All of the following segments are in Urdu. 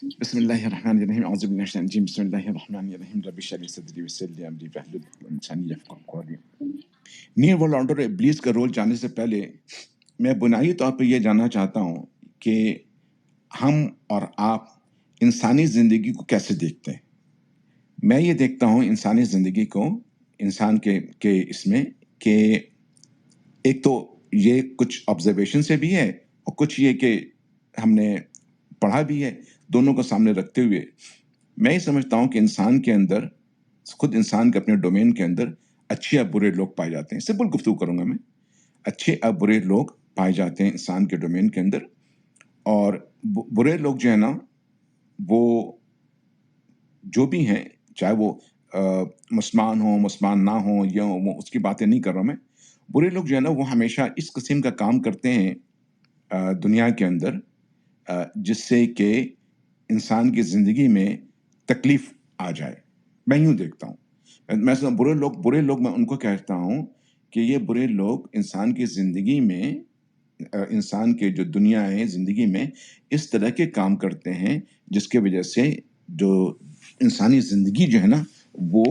بسم الله الرحمن الرحيم أعوذ بالله من الشيطان الرجيم بسم الله الرحمن الرحيم رب اشرح لي صدري ويسر لي أمري واحلل عقدة من لساني يفقهوا قولي. نیئر ورلڈ آرڈر ابلیس کا رول جاننے سے پہلے میں بنیادی طور پہ یہ جاننا چاہتا ہوں کہ ہم اور آپ انسانی زندگی کو کیسے دیکھتے ہیں. میں یہ دیکھتا ہوں انسانی زندگی کو انسان کے اس میں کہ ایک تو یہ کچھ آبزرویشن سے بھی ہے اور کچھ یہ کہ ہم نے پڑھا بھی ہے. دونوں کو سامنے رکھتے ہوئے میں یہ سمجھتا ہوں کہ انسان کے اندر خود انسان کے اپنے ڈومین کے اندر اچھے اور برے لوگ پائے جاتے ہیں. سمپل گفتگو کروں گا میں. اچھے اور برے لوگ پائے جاتے ہیں انسان کے ڈومین کے اندر. اور برے لوگ جو ہے نا وہ جو بھی ہیں چاہے وہ مسلمان ہوں مسلمان نہ ہوں یا وہ اس کی باتیں نہیں کر رہا ہوں میں. برے لوگ جو ہے نا وہ ہمیشہ اس قسم کا کام کرتے ہیں دنیا کے اندر جس سے کہ انسان کی زندگی میں تکلیف آ جائے. میں یوں دیکھتا ہوں. میں برے لوگ میں ان کو کہتا ہوں کہ یہ برے لوگ انسان کی زندگی میں انسان کے جو دنیا ہے زندگی میں اس طرح کے کام کرتے ہیں جس کی وجہ سے جو انسانی زندگی جو ہے نا وہ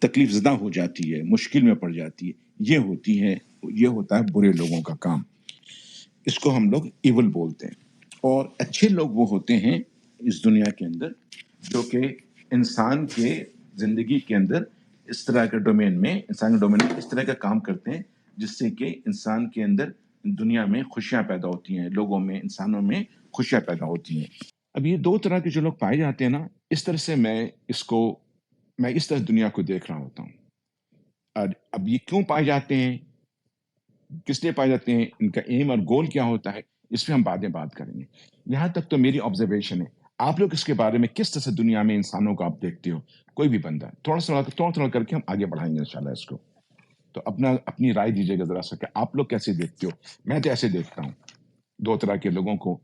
تکلیف زدہ ہو جاتی ہے، مشکل میں پڑ جاتی ہے. یہ ہوتا ہے برے لوگوں کا کام. اس کو ہم لوگ ایول بولتے ہیں. اور اچھے لوگ وہ ہوتے ہیں اس دنیا کے اندر جو کہ انسان کے زندگی کے اندر اس طرح کے ڈومین میں اس طرح کا کام کرتے ہیں جس سے کہ انسان کے اندر دنیا میں خوشیاں پیدا ہوتی ہیں، لوگوں میں انسانوں میں خوشیاں پیدا ہوتی ہیں. اب یہ دو طرح کے جو لوگ پائے جاتے ہیں نا اس طرح سے میں اس طرح دنیا کو دیکھ رہا ہوتا ہوں. اور اب یہ کیوں پائے جاتے ہیں، کس لیے پائے جاتے ہیں، ان کا ایم اور گول کیا ہوتا ہے، اس پہ ہم بعد میں بات کریں گے. یہاں تک تو میری آبزرویشن ہے. آپ لوگ اس کے بارے میں کس طرح سے دنیا میں انسانوں کو آپ دیکھتے ہو؟ کوئی بھی بندہ تھوڑا کر کے ہم آگے بڑھائیں گے انشاءاللہ اس کو. تو اپنی رائے دیجیے گا ذرا سا کہ آپ لوگ کیسے دیکھتے ہو. میں تو ایسے دیکھتا ہوں دو طرح کے لوگوں کو.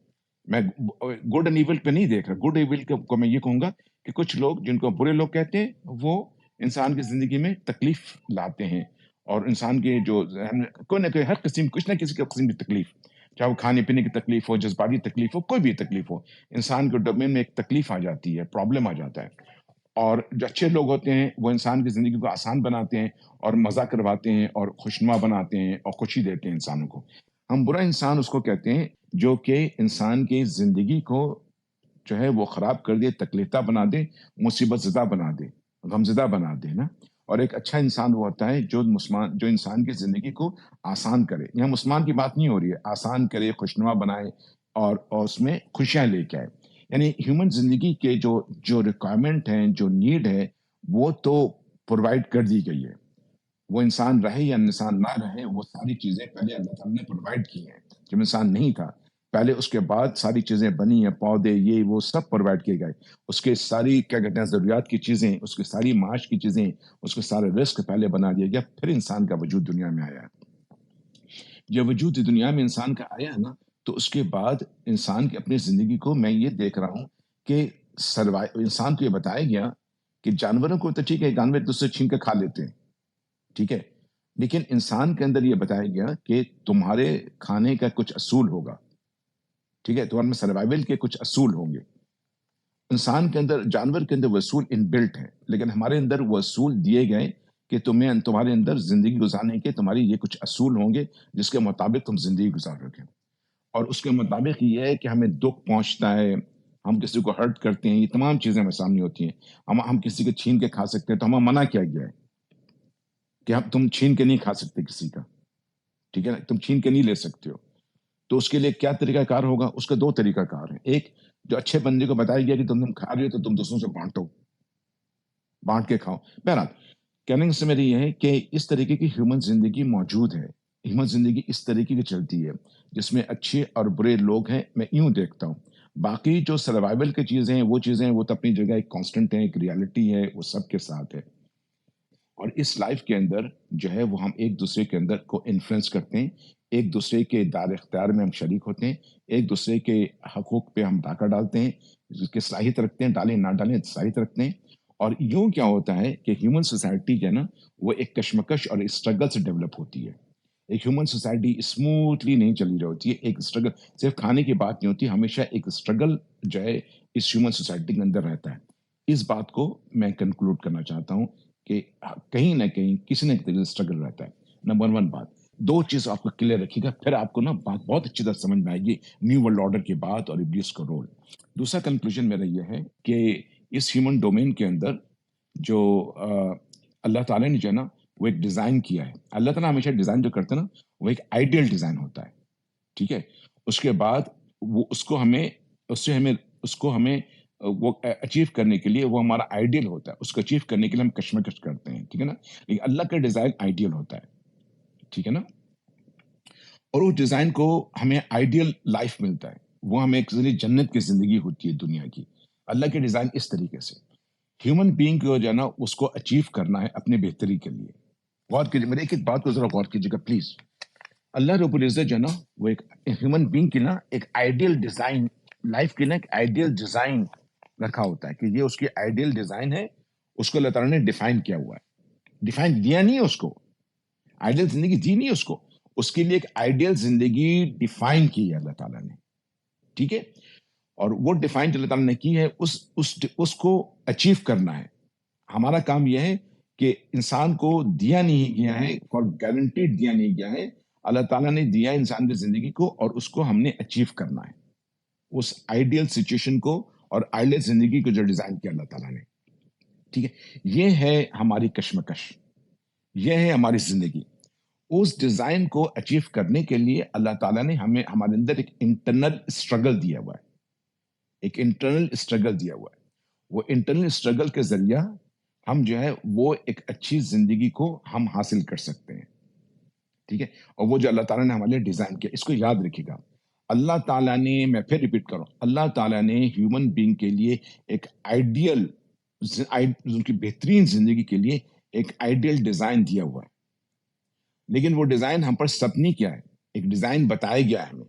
میں گڈ اینڈ ایول پہ نہیں دیکھ رہا. گڈ ایول کو میں یہ کہوں گا کہ کچھ لوگ جن کو برے لوگ کہتے ہیں وہ انسان کی زندگی میں تکلیف لاتے ہیں اور انسان کے جو کوئی نہ کوئی ہر قسم کچھ نہ کسی قسم کی تکلیف، چاہے وہ کھانے پینے کی تکلیف ہو، جذباتی تکلیف ہو، کوئی بھی تکلیف ہو، انسان کے ڈومین میں ایک تکلیف آ جاتی ہے، پرابلم آ جاتا ہے. اور جو اچھے لوگ ہوتے ہیں وہ انسان کی زندگی کو آسان بناتے ہیں اور مزہ کرواتے ہیں اور خوشنما بناتے ہیں اور خوشی دیتے ہیں انسانوں کو. ہم برا انسان اس کو کہتے ہیں جو کہ انسان کی زندگی کو جو ہے وہ خراب کر دے، تکلیف دہ بنا دے، مصیبت زدہ بنا دے، غمزدہ بنا دے نا. اور ایک اچھا انسان وہ ہوتا ہے جو انسان کی زندگی کو آسان کرے. یہاں مسلمان کی بات نہیں ہو رہی ہے، آسان کرے، خوشنما بنائے اور اس میں خوشیاں لے کے آئے. یعنی ہیومن زندگی کے جو ریکوائرمنٹ ہیں، جو نیڈ ہے وہ تو پرووائڈ کر دی گئی ہے. وہ انسان رہے یا انسان نہ رہے وہ ساری چیزیں پہلے اللہ تعالیٰ نے پرووائڈ کی ہیں. جب انسان نہیں تھا پہلے، اس کے بعد ساری چیزیں بنی ہیں، پودے یہ وہ سب پرووائڈ کیے گئے. اس کے ساری کیا کہتے ہیں ضروریات کی چیزیں، اس کے ساری معاش کی چیزیں، اس کے سارے رزق پہلے بنا دیا گیا، پھر انسان کا وجود دنیا میں آیا. جب وجود دنیا میں انسان کا آیا نا تو اس کے بعد انسان کی اپنی زندگی کو میں یہ دیکھ رہا ہوں کہ انسان کو یہ بتایا گیا کہ جانوروں کو تو ٹھیک ہے، جانور دوسرے چھین کے کھا لیتے ہیں، ٹھیک ہے، لیکن انسان کے اندر یہ بتایا گیا کہ تمہارے کھانے کا کچھ اصول ہوگا، ٹھیک ہے، تمہارے میں سروائیول کے کچھ اصول ہوں گے. انسان کے اندر، جانور کے اندر وہ اصول ان بلٹ ہیں، لیکن ہمارے اندر وہ اصول دیے گئے کہ تمہارے اندر زندگی گزارنے کے تمہاری یہ کچھ اصول ہوں گے جس کے مطابق تم زندگی گزارو گے. اور اس کے مطابق یہ ہے کہ ہمیں دکھ پہنچتا ہے، ہم کسی کو ہرٹ کرتے ہیں، یہ تمام چیزیں ہمیں سامنے ہوتی ہیں. ہم کسی کو چھین کے کھا سکتے ہیں تو ہمیں منع کیا گیا ہے کہ تم چھین کے نہیں کھا سکتے کسی کا، ٹھیک ہے نا، تم چھین کے نہیں لے سکتے ہو. تو اس کے لیے کیا طریقہ کار ہوگا؟ اس کا دو طریقہ کار ہے. ایک جو اچھے بندے کو بتایا گیا کہ تم کھا رہے ہو تو تم دوسروں سے بانٹو، بانٹ کے کھاؤ. بہرحال کہنے سے میری یہ ہے کہ اس طریقے کی ہیومن زندگی موجود ہے. ہیومن زندگی اس طریقے کی چلتی ہے جس میں اچھے اور برے لوگ ہیں. میں یوں دیکھتا ہوں. باقی جو سروائیول کی چیزیں ہیں وہ تو اپنی جگہ ایک کانسٹنٹ ہے، ایک ریالٹی ہے، وہ سب کے ساتھ ہے. اور اس لائف کے اندر جو ہے وہ ہم ایک دوسرے کے اندر کو انفلوئنس کرتے ہیں، ایک دوسرے کے دار اختیار میں ہم شریک ہوتے ہیں، ایک دوسرے کے حقوق پہ ہم ڈاکہ ڈالتے ہیں، جس کی صلاحیت رکھتے ہیں، ڈالیں نہ ڈالیں صلاحیت رکھتے ہیں. اور یوں کیا ہوتا ہے کہ ہیومن سوسائٹی جو ہے نا وہ ایک کشمکش اور اسٹرگل سے ڈیولپ ہوتی ہے. ایک ہیومن سوسائٹی اسموتھلی نہیں چلی رہی ہوتی ہے. ایک اسٹرگل صرف کھانے کی بات نہیں ہوتی، ہمیشہ ایک اسٹرگل جو ہے اس ہیومن سوسائٹی کے اندر رہتا ہے. اس بات کو میں کنکلوڈ کرنا چاہتا ہوں کہ کہیں نہ کہیں کسی نہ کسی اسٹرگل رہتا ہے. نمبر 1 بات. 2 چیز آپ کو کلیئر رکھیے گا، پھر آپ کو نا بات بہت اچھی طرح سمجھ میں آئے گی نیو ورلڈ آرڈر کی بات اور ابلیس کا رول. دوسرا کنکلوژن میرا یہ ہے کہ اس ہیومن ڈومین کے اندر جو اللہ تعالیٰ نے جو ہے نا وہ ایک ڈیزائن کیا ہے. اللہ تعالیٰ ہمیشہ ڈیزائن جو کرتے ہیں نا وہ ایک آئیڈیل ڈیزائن ہوتا ہے. ٹھیک ہے. اس کے بعد وہ اس کو ہمیں وہ اچیو کرنے کے لیے وہ ہمارا آئیڈیل ہوتا ہے. اس کو اچیو کرنے کے لیے ہم کشمکش کرتے ہیں. ٹھیک ہے نا. لیکن اللہ کا ڈیزائن آئیڈیل ہوتا ہے. ٹھیک ہے نا. اور اس ڈیزائن کو ہمیں آئیڈیل لائف ملتا ہے. وہ ہمیں ایک جنت کی زندگی ہوتی ہے دنیا کی. اللہ کے ڈیزائن اس طریقے سے ہیومن بینگ کو جو ہے نا اس کو اچیو کرنا ہے اپنے بہتری کے لیے. غور کیجیے میرے ایک بات کو ذرا غور کیجیے گا پلیز. اللہ رب العزت جو ہے نا وہ ایک ہیومن بینگ کی نا ایک آئیڈیل ڈیزائن لائف کی نا ایک آئیڈیل ڈیزائن رکھا ہوتا ہے کہ یہ اس کی آئیڈیل ڈیزائن ہے. اس کو اللہ تعالیٰ نے ڈیفائن کیا ہوا ہے. ڈیفائن دیا نہیں ہے اس کو, آئیڈیل زندگی دی نہیں ہے اس کو. اس کے لیے ایک آئیڈیل زندگی ڈیفائن کی ہے اللہ تعالیٰ نے. ٹھیک ہے. اور وہ ڈیفائن جو اللہ تعالیٰ نے کی ہے اس کو اچیو کرنا ہے. ہمارا کام یہ ہے کہ انسان کو دیا نہیں گیا ہے اور گارنٹیڈ دیا نہیں گیا ہے. اللہ تعالیٰ نے دیا انسان کی زندگی کو اور اس کو ہم نے اچیو کرنا ہے, اس آئیڈیل سچویشن کو اور آئیڈیل زندگی کو جو ڈیزائن کیا اللہ تعالیٰ نے. ٹھیک ہے. یہ ہے ہماری کشمکش, یہ ہے ہماری زندگی. اس ڈیزائن کو اچیو کرنے کے لیے اللہ تعالیٰ نے ہمیں ہمارے اندر ایک انٹرنل اسٹرگل دیا ہوا ہے. ایک انٹرنل اسٹرگل دیا ہوا ہے. وہ انٹرنل اسٹرگل کے ذریعہ ہم جو ہے وہ ایک اچھی زندگی کو ہم حاصل کر سکتے ہیں. ٹھیک ہے. اور وہ جو اللہ تعالیٰ نے ہمارے لیے ڈیزائن کیا, اس کو یاد رکھیے گا. اللہ تعالیٰ نے, میں پھر ریپیٹ کروں, اللہ تعالیٰ نے ہیومن بینگ کے لیے ایک آئیڈیل ان کی بہترین زندگی کے لیے ایک آئیڈیل ڈیزائن دیا ہوا ہے. لیکن وہ ڈیزائن ہم پر سب نہیں کیا ہے, ایک ڈیزائن بتایا گیا ہے ہمیں.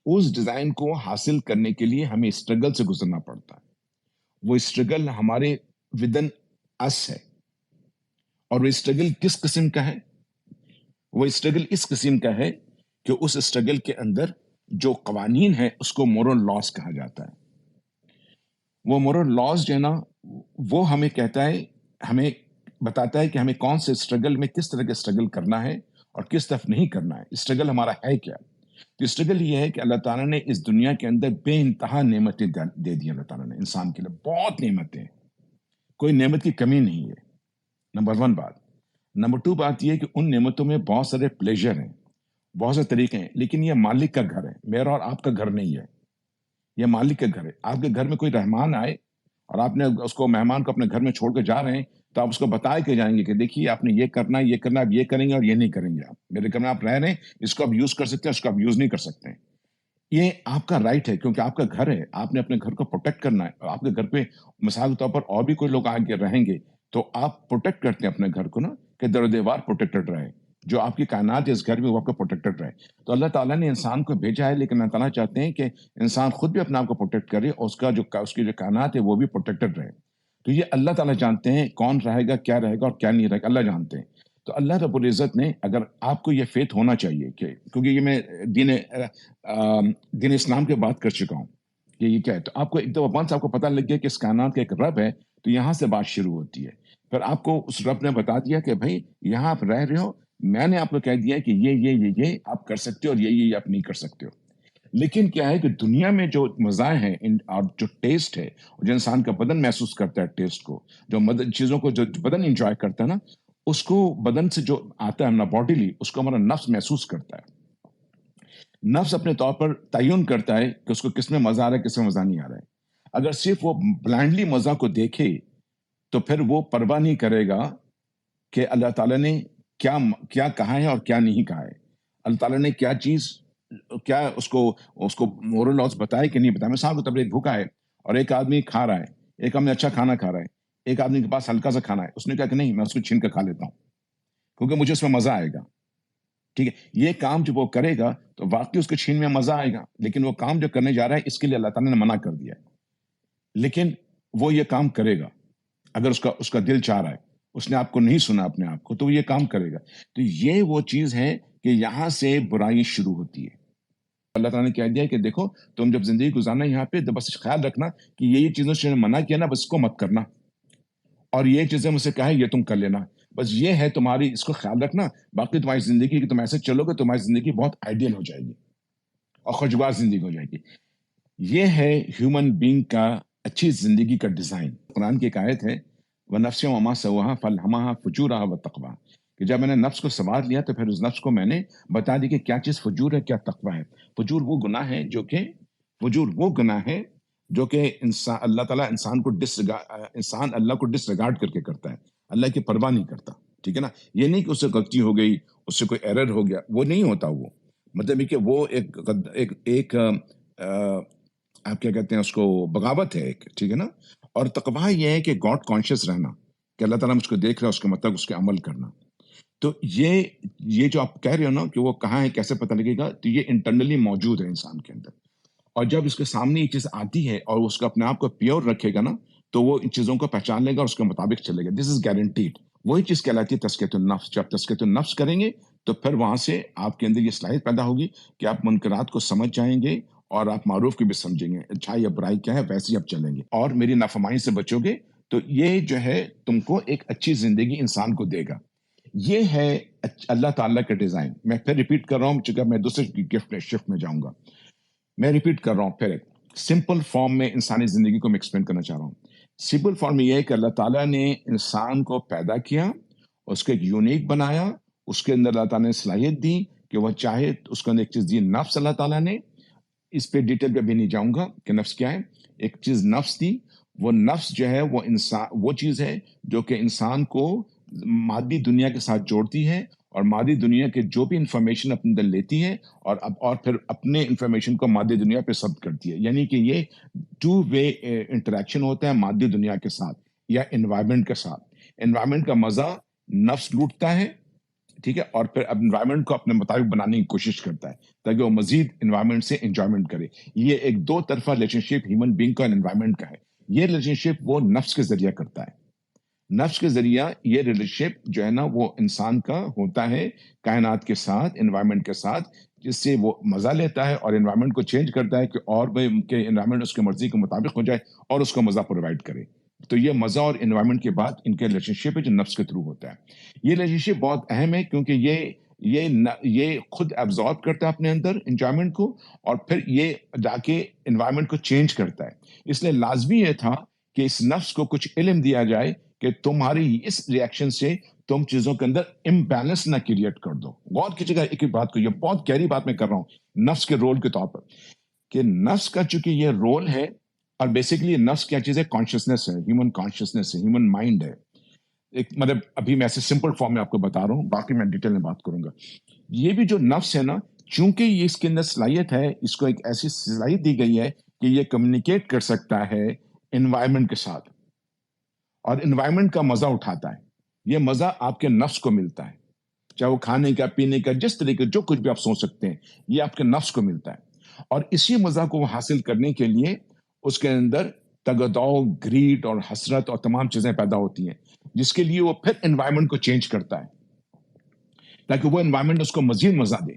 اس ڈیزائن کو حاصل کرنے کے لیے ہمیں اسٹرگل سے گزرنا پڑتا ہے. وہ اسٹرگل ہمارے ودن اس ہے. اور وہ اسٹرگل کس قسم کا ہے؟ وہ اسٹرگل اس قسم کا ہے کہ اس اسٹرگل کے اندر جو قوانین ہے اس کو مورل لاز کہا جاتا ہے. وہ مورل لاز جو ہے نا وہ ہمیں کہتا ہے, ہمیں بتاتا ہے کہ ہمیں کون سے اسٹرگل میں کس طرح کا اسٹرگل کرنا ہے اور کس طرف نہیں کرنا ہے. اسٹرگل ہمارا ہے کیا؟ تو اسٹرگل یہ ہے کہ اللہ تعالیٰ نے اس دنیا کے اندر بے انتہا نعمتیں دے دی. اللہ تعالیٰ نے انسان کے لیے بہت نعمتیں, کوئی نعمت کی کمی نہیں ہے. نمبر 1 بات. نمبر 2 بات یہ ہے کہ ان نعمتوں میں بہت سارے پلیجر ہیں, بہت سے طریقے ہیں, لیکن یہ مالک کا گھر ہے, میرا اور آپ کا گھر نہیں ہے. یہ مالک کا گھر ہے. آپ کے گھر میں کوئی مہمان آئے اور آپ نے اس کو مہمان کو اپنے گھر میں چھوڑ کے جا رہے ہیں تو آپ اس کو بتائے کے جائیں گے کہ دیکھیے آپ نے یہ کرنا ہے, یہ کرنا ہے, آپ یہ کریں گے اور یہ نہیں کریں گے. آپ میرے گھر میں آپ رہ رہے ہیں, اس کو آپ یوز کر سکتے ہیں, اس کو آپ یوز نہیں کر سکتے. یہ آپ کا رائٹ ہے کیونکہ آپ کا گھر ہے. آپ نے اپنے گھر کو پروٹیکٹ کرنا ہے. آپ کے گھر پہ مثال کے طور پر اور بھی کوئی لوگ آگے رہیں گے تو آپ پروٹیکٹ کرتے ہیں اپنے گھر کو نا, کہ در و دیوار پروٹیکٹڈ رہے. جو آپ کی کائنات ہے اس گھر میں وہ آپ کو پروٹیکٹڈ رہے. تو اللہ تعالیٰ نے انسان کو بھیجا ہے, لیکن اللہ تعالیٰ چاہتے ہیں کہ انسان خود بھی اپنے آپ کو پروٹیکٹ کرے اور اس کی جو کائنات ہے وہ بھی پروٹیکٹڈ رہے. تو یہ اللہ تعالیٰ جانتے ہیں کون رہے گا, کیا رہے گا اور کیا نہیں رہے گا, اللہ جانتے ہیں. تو اللہ رب العزت نے, اگر آپ کو یہ فیتھ ہونا چاہیے کہ کیونکہ یہ میں دین اسلام کی بات کر چکا ہوں کہ یہ کیا ہے, تو آپ کو ایک دفعہ ونس آپ کو پتہ لگ گیا کہ اس کائنات کا ایک رب ہے تو یہاں سے بات شروع ہوتی ہے. پھر آپ کو اس رب نے بتا دیا کہ بھائی یہاں آپ رہ رہے ہو, میں نے آپ کو کہہ دیا کہ یہ آپ کر سکتے ہو اور یہ آپ نہیں کر سکتے ہو. لیکن کیا ہے کہ دنیا میں جو مزہ ہیں اور جو ٹیسٹ ہے, جو انسان کا بدن محسوس کرتا ہے ٹیسٹ کو, جو چیزوں کو جو بدن انجوائے کرتا ہے نا, اس کو بدن سے جو آتا ہے ہمارا باڈیلی, اس کو ہمارا نفس محسوس کرتا ہے. نفس اپنے طور پر تعین کرتا ہے کہ اس کو کس میں مزہ آ رہا ہے, کس میں مزہ نہیں آ رہا ہے. اگر صرف وہ بلائنڈلی مزہ کو دیکھے تو پھر وہ پرواہ نہیں کرے گا کہ اللہ تعالیٰ نے کیا کہا ہے اور کیا نہیں کہا ہے. اللہ تعالیٰ نے کیا چیز, کیا اس کو مورل لاز بتائے کہ نہیں بتایا. مثال کے طور پر ایک بھوکا ہے اور ایک آدمی کھا رہا ہے, ایک آدمی اچھا کھانا کھا رہا ہے, ایک آدمی کے پاس ہلکا سا کھانا ہے. اس نے کہا کہ نہیں, میں اس کو چھین کر کھا لیتا ہوں کیونکہ مجھے اس میں مزہ آئے گا. ٹھیک ہے. یہ کام جب وہ کرے گا تو واقعی اس کے چھین میں مزہ آئے گا, لیکن وہ کام جو کرنے جا رہا ہے اس کے لیے اللہ تعالیٰ نے منع کر دیا ہے. لیکن وہ یہ کام کرے گا اگر اس کا دل چاہ رہا ہے. اس نے آپ کو نہیں سنا اپنے آپ کو, تو وہ یہ کام کرے گا. تو یہ وہ چیز ہے کہ یہاں سے برائی شروع ہوتی ہے. اللہ تعالیٰ نے کہہ دیا ہے کہ دیکھو تم جب زندگی گزارنا یہاں پہ تو بس خیال رکھنا کہ یہ چیزوں سے منع کیا نا، بس اس کو مت کرنا، اور یہ چیزیں مجھ سے کہا ہے یہ تم کر لینا، بس یہ ہے تمہاری، اس کو خیال رکھنا، باقی تمہاری زندگی کہ تم ایسے چلو گے تمہاری زندگی بہت آئیڈیل ہو جائے گی اور خوشگوار زندگی ہو جائے گی۔ یہ ہے ہیومن بینگ کا اچھی زندگی کا ڈیزائن۔ قرآن کی ایک آیت ہے وَنَفْسٍ وَمَا سَوَّاهَا فَأَلْهَمَهَا فُجُورَهَا وَتَقْوَاهَا، کہ جب میں نے نفس کو سنوار لیا تو پھر اس نفس کو میں نے بتا دی کہ کیا چیز فجور ہے، کیا تقویٰ ہے۔ فجور وہ گناہ ہے جو کہ انسان، اللہ تعالیٰ انسان کو انسان اللہ کو ڈس ریگارڈ کر کے کرتا ہے، اللہ کی پرواہ نہیں کرتا، ٹھیک ہے نا۔ یہ نہیں کہ اس سے غلطی ہو گئی، اس سے کوئی ایرر ہو گیا، وہ نہیں ہوتا۔ وہ مطلب کہ وہ ایک آپ کیا کہتے ہیں اس کو، بغاوت ہے ایک، ٹھیک ہے نا۔ اور تقویٰ یہ ہے کہ گاڈ کانشیس رہنا، کہ اللہ تعالیٰ مجھ کو دیکھ رہا ہے، اس کے مطلب اس کے عمل کرنا۔ تو یہ جو آپ کہہ رہے ہو نا کہ وہ کہاں ہے، کیسے پتہ لگے گا، تو یہ انٹرنلی موجود ہے انسان کے اندر، اور جب اس کے سامنے یہ چیز آتی ہے اور اس کو اپنے آپ کو پیور رکھے گا نا، تو وہ ان چیزوں کو پہچان لے گا اور اس کے مطابق چلے گا۔ دس از گارنٹیڈ۔ وہی چیز کہلاتی ہے تزکیۃ النفس۔ جب تزکیۃ النفس کریں گے تو پھر وہاں سے آپ کے اندر یہ صلاحیت پیدا ہوگی کہ آپ منکرات کو سمجھ جائیں گے اور آپ معروف کی بھی سمجھیں گے، اچھائی یا برائی کیا ہے ویسے ہی آپ چلیں گے، اور میری نافرمانی سے بچو گے، تو یہ جو ہے تم کو ایک اچھی زندگی انسان کو دے گا۔ یہ ہے اللہ تعالیٰ کا ڈیزائن۔ میں پھر ریپیٹ کر رہا ہوں چونکہ میں دوسرے گفٹ شفٹ میں جاؤں گا۔ میں ریپیٹ کر رہا ہوں پھر ایک سمپل فارم میں انسانی زندگی کو میں ایکسپلین کرنا چاہ رہا ہوں۔ سمپل فارم میں یہ ہے کہ اللہ تعالیٰ نے انسان کو پیدا کیا، اس کو ایک یونیک بنایا، اس کے اندر اللہ تعالیٰ نے صلاحیت دی کہ وہ چاہے اس کو ایک چیز دی، نفس اللہ تعالیٰ نے، اس پہ ڈیٹیل پہ بھی نہیں جاؤں گا کہ نفس کیا ہے، ایک چیز نفس دی۔ وہ نفس جو ہے وہ انسان، وہ چیز ہے جو کہ انسان کو مادی دنیا کے ساتھ جوڑتی ہے، اور مادی دنیا کے جو بھی انفارمیشن اپنے اندر لیتی ہے اور پھر اپنے انفارمیشن کو مادی دنیا پہ ثبت کرتی ہے۔ یعنی کہ یہ ٹو وے انٹریکشن ہوتا ہے مادی دنیا کے ساتھ یا انوائرمنٹ کے ساتھ۔ انوائرمنٹ کا مزہ نفس لوٹتا ہے، ٹھیک ہے، اور پھر انوائرمنٹ کو اپنے مطابق بنانے کی کوشش کرتا ہے تاکہ وہ مزید انوائرمنٹ سے انجوائمنٹ کرے۔ یہ ایک دو طرفہ ریلیشن شپ ہیومن بینگ کا انوائرمنٹ کا ہے۔ یہ ریلیشن شپ وہ نفس کے ذریعہ کرتا ہے، نفس کے ذریعہ یہ ریلیشن شپ جو ہے نا وہ انسان کا ہوتا ہے کائنات کے ساتھ، انوائرمنٹ کے ساتھ، جس سے وہ مزہ لیتا ہے اور انوائرمنٹ کو چینج کرتا ہے کہ اور بھی انوائرمنٹ اس کے مرضی کے مطابق ہو جائے اور اس کو مزہ پرووائڈ کرے۔ تو یہ مزہ اور انوائرمنٹ کے بعد ان کے ریلیشن شپ ہے جو نفس کے تھرو ہوتا ہے۔ یہ ریلیشن شپ بہت اہم ہے کیونکہ یہ خود ایبزارب کرتا ہے اپنے اندر انجوائمنٹ کو، اور پھر یہ جا کے انوائرمنٹ کو چینج کرتا ہے۔ اس لیے لازمی یہ تھا کہ اس نفس کو کچھ علم دیا جائے کہ تمہاری اس ریئیکشن سے تم چیزوں کے اندر امبیلنس نہ کریٹ کر دو۔ غور کیجیے گا ایک ایک بات کو، یہ بہت گہری بات میں کر رہا ہوں نفس کے رول کے طور پر، کہ نفس کا چونکہ یہ رول ہے، اور بیسیکلی نفس کیا چیز ہے، کانشیسنیس ہے، ہیومن کانشیسنیس ہے، ہیومن مائنڈ ہے۔ ایک مطلب ابھی میں ایسے سمپل فارم میں آپ کو بتا رہا ہوں، باقی میں ڈیٹیل میں بات کروں گا۔ یہ بھی جو نفس ہے نا، چونکہ یہ اس کے اندر صلاحیت ہے، اس کو ایک ایسی صلاحیت دی گئی ہے کہ یہ کمیونیکیٹ کر سکتا ہے انوائرمنٹ کے ساتھ، اور انوائرمنٹ کا مزہ اٹھاتا ہے۔ یہ مزہ آپ کے نفس کو ملتا ہے، چاہے وہ کھانے کا، پینے کا، جس طریقے جو کچھ بھی آپ سوچ سکتے ہیں، یہ آپ کے نفس کو ملتا ہے۔ اور اسی مزہ کو وہ حاصل کرنے کے لیے اس کے اندر تگدو، گریڈ اور حسرت اور تمام چیزیں پیدا ہوتی ہیں، جس کے لیے وہ پھر انوائرمنٹ کو چینج کرتا ہے تاکہ وہ انوائرمنٹ اس کو مزید مزہ دے۔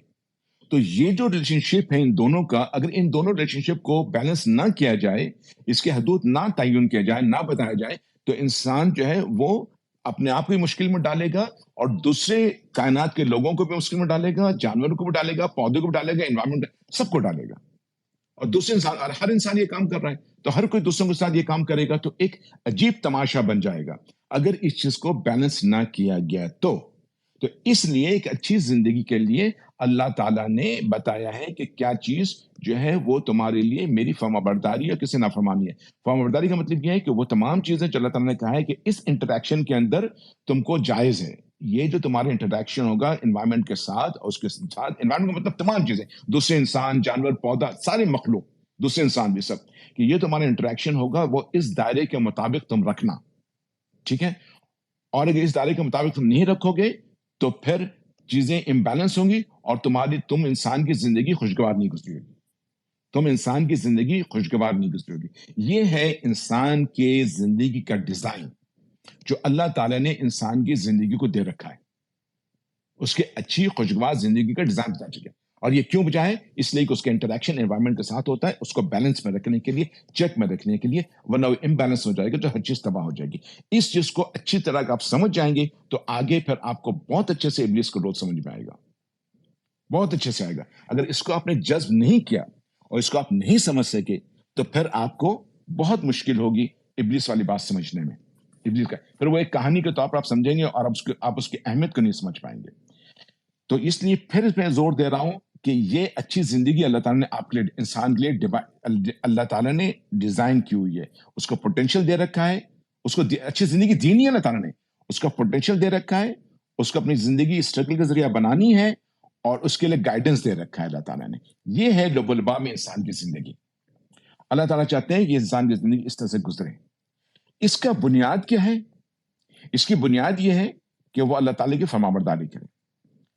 تو یہ جو ریلیشن شپ ہے ان دونوں کا، اگر ان دونوں ریلیشن شپ کو بیلنس نہ کیا جائے، اس کے حدود نہ تعین کیا جائے، نہ بتایا جائے، تو انسان جو ہے وہ اپنے آپ کو بھی مشکل میں ڈالے گا، اور دوسرے کائنات کے لوگوں کو بھی مشکل میں ڈالے گا، جانوروں کو بھی ڈالے گا، پودوں کو بھی ڈالے گا، انوائرمنٹ سب کو ڈالے گا۔ اور دوسرے انسان، اور ہر انسان یہ کام کر رہا ہے، تو ہر کوئی دوسروں کے ساتھ یہ کام کرے گا، تو ایک عجیب تماشا بن جائے گا اگر اس چیز کو بیلنس نہ کیا گیا تو اس لیے ایک اچھی زندگی کے لیے اللہ تعالیٰ نے بتایا ہے کہ کیا چیز جو ہے وہ تمہارے لیے میری فرمانبرداری اور کسی نافرمانی ہے۔ فرمانبرداری کا مطلب یہ ہے کہ وہ تمام چیزیں جو اللہ تعالیٰ نے کہا ہے کہ اس انٹریکشن کے اندر تم کو جائز ہے، یہ جو تمہارا انٹریکشن ہوگا انوائرمنٹ کے ساتھ، اور اس کے ساتھ انوائرمنٹ کا مطلب تمام چیزیں، دوسرے انسان، جانور، پودا، سارے مخلوق، دوسرے انسان بھی سب، کہ یہ تمہارا انٹریکشن ہوگا وہ اس دائرے کے مطابق تم رکھنا، ٹھیک ہے۔ اور اگر اس دائرے کے مطابق تم نہیں رکھو گے تو پھر چیزیں امبیلنس ہوں گی، اور تم انسان کی زندگی خوشگوار نہیں گزرے گی، تم انسان کی زندگی خوشگوار نہیں گزرے گی۔ یہ ہے انسان کے زندگی کا ڈیزائن جو اللہ تعالیٰ نے انسان کی زندگی کو دے رکھا ہے، اس کے اچھی خوشگوار زندگی کا ڈیزائن بتا چکے۔ اور یہ کیوں بجائے؟ اس لیے کہ اس کا انٹریکشن انوائرمنٹ کے ساتھ ہوتا ہے، اس کو بیلنس میں رکھنے کے لیے، چیک میں رکھنے کے لیے، ورنہ وہ امبیلنس ہو جائے گا تو ہر چیز تباہ ہو جائے گی۔ اس چیز کو اچھی طرح آپ سمجھ جائیں گے تو آگے پھر آپ کو بہت اچھے سے ابلیس کا رول سمجھ میں آئے گا، بہت اچھے سے آئے گا۔ اگر اس کو آپ نے جذب نہیں کیا اور اس کو آپ نہیں سمجھ سکے تو پھر آپ کو بہت مشکل ہوگی ابلیس والی بات سمجھنے میں، ابلیس کا پھر وہ ایک کہانی کے طور پر آپ سمجھیں گے اور آپ اس کی اہمیت کو نہیں سمجھ پائیں گے۔ تو اس لیے پھر میں زور دے رہا ہوں کہ یہ اچھی زندگی اللہ تعالیٰ نے آپ کے لیے، انسان کے لیے اللہ تعالیٰ نے ڈیزائن کی ہوئی ہے، اس کو پوٹینشیل دے رکھا ہے، اس کو اچھی زندگی دینی ہے اللہ تعالیٰ نے، اس کا پوٹینشیل دے رکھا ہے، اس کو اپنی زندگی اسٹرگل کے ذریعہ بنانی ہے اور اس کے لیے گائیڈنس دے رکھا ہے اللہ تعالیٰ نے۔ یہ ہے لب و لبا میں انسان کی زندگی۔ اللہ تعالیٰ چاہتے ہیں کہ انسان کی زندگی اس طرح سے گزرے۔ اس کا بنیاد کیا ہے؟ اس کی بنیاد یہ ہے کہ وہ اللہ تعالیٰ کی فرمانبرداری کرے۔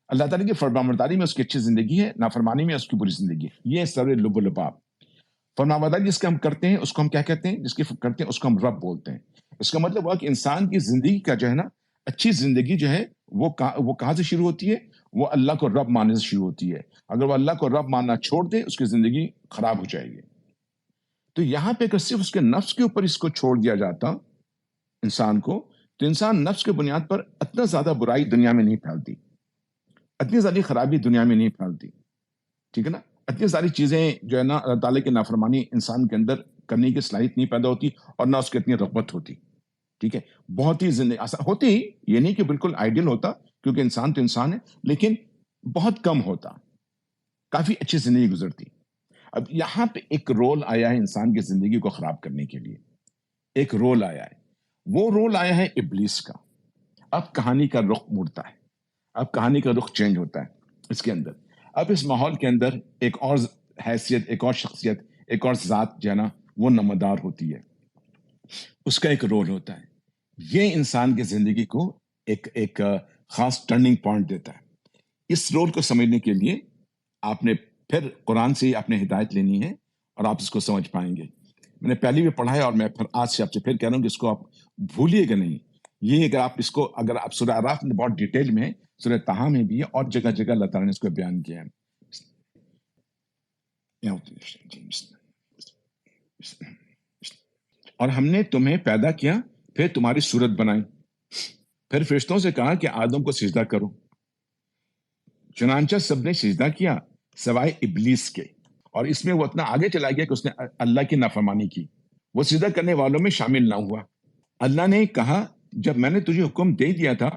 اللہ تعالیٰ کی فرمانبرداری میں اس کی اچھی زندگی ہے، نافرمانی میں اس کی بری زندگی ہے۔ یہ سر لب و لباب۔ فرمانبرداری جس کا ہم کرتے ہیں اس کو ہم کیا کہتے ہیں؟ جس کی کرتے ہیں اس کو ہم رب بولتے ہیں۔ اس کا مطلب ہوا کہ انسان کی زندگی کا جو ہے نا، اچھی زندگی جو ہے وہ کہاں سے شروع ہوتی ہے؟ وہ اللہ کو رب ماننے سے شروع ہوتی ہے۔ اگر وہ اللہ کو رب ماننا چھوڑ دے اس کی زندگی خراب ہو جائے گی۔ تو یہاں پہ اگر صرف اس کے نفس کے اوپر اس کو چھوڑ دیا جاتا انسان کو، تو انسان نفس کے بنیاد پر اتنا زیادہ برائی دنیا میں نہیں پھیلتی، اتنی زیادہ خرابی دنیا میں نہیں پھیلتی، ٹھیک ہے نا؟ اتنی ساری چیزیں جو ہے نا اللہ تعالیٰ کی نافرمانی انسان کے اندر کرنے کی صلاحیت نہیں پیدا ہوتی اور نہ اس کی اتنی رغبت ہوتی، ٹھیک ہے؟ بہت ہی زندگی آسان ہوتی، یہ نہیں کہ بالکل آئیڈیل ہوتا، کیونکہ انسان تو انسان ہے، لیکن بہت کم ہوتا، کافی اچھی زندگی گزرتی۔ اب یہاں پہ ایک رول آیا ہے انسان کی زندگی کو خراب کرنے کے لیے، ایک رول آیا ہے، وہ رول آیا ہے ابلیس کا۔ اب کہانی کا رخ مڑتا ہے، اب کہانی کا رخ چینج ہوتا ہے اس کے اندر۔ اب اس ماحول کے اندر ایک اور حیثیت، ایک اور شخصیت، ایک اور ذات جو ہے نا وہ نمودار ہوتی ہے، اس کا ایک رول ہوتا ہے۔ یہ انسان کی زندگی کو ایک خاص ٹرننگ پوائنٹ دیتا ہے۔ اس رول کو سمجھنے کے لیے آپ نے پھر قرآن سے آپ نے ہدایت لینی ہے اور آپ اس کو سمجھ پائیں گے۔ میں نے پہلے بھی پڑھا ہے اور میں پھر آج سے آپ سے پھر کہہ رہا ہوں کہ اس کو آپ بھولیے گا نہیں۔ یہ اگر آپ سورہ اعراف میں بہت ڈیٹیل میں ہے، سورہ طٰہٰ میں بھی ہے اور جگہ جگہ اللہ تعالیٰ نے اس کو بیان کیا ہے۔ اور ہم نے تمہیں پیدا کیا، پھر تمہاری صورت بنائی، پھر فرشتوں سے کہا کہ آدم کو سجدہ کرو، چنانچہ سب نے سجدہ کیا سوائے ابلیس کے۔ اور اس میں وہ اتنا آگے چلا گیا کہ اس نے اللہ کی نافرمانی کی، وہ سجدہ کرنے والوں میں شامل نہ ہوا۔ اللہ نے کہا جب میں نے تجھے حکم دے دیا تھا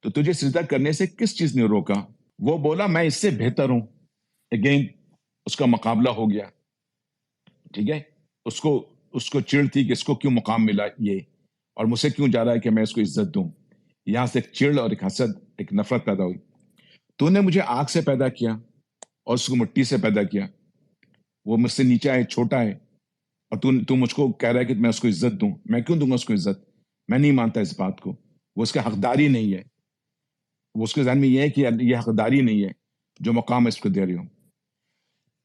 تو تجھے سجدہ کرنے سے کس چیز نے روکا؟ وہ بولا میں اس سے بہتر ہوں۔ اگین اس کا مقابلہ ہو گیا، ٹھیک ہے؟ اس کو چڑ تھی کہ اس کو کیوں مقام ملا یہ، اور مجھ سے کیوں جا رہا ہے کہ میں اس کو عزت دوں۔ یہاں سے ایک چڑ اور ایک حسد، ایک نفرت پیدا ہوئی۔ تو نے مجھے آگ سے پیدا کیا اور اس کو مٹی سے پیدا کیا، وہ مجھ سے نیچا ہے، چھوٹا ہے، اور تو مجھ کو کہہ رہا ہے کہ میں اس کو عزت دوں۔ میں کیوں دوں گا اس کو عزت؟ میں نہیں مانتا اس بات کو، وہ اس کا حقداری نہیں ہے، وہ اس کے ذہن میں یہ ہے کہ یہ حقداری نہیں ہے جو مقام اس کو دے رہی ہوں۔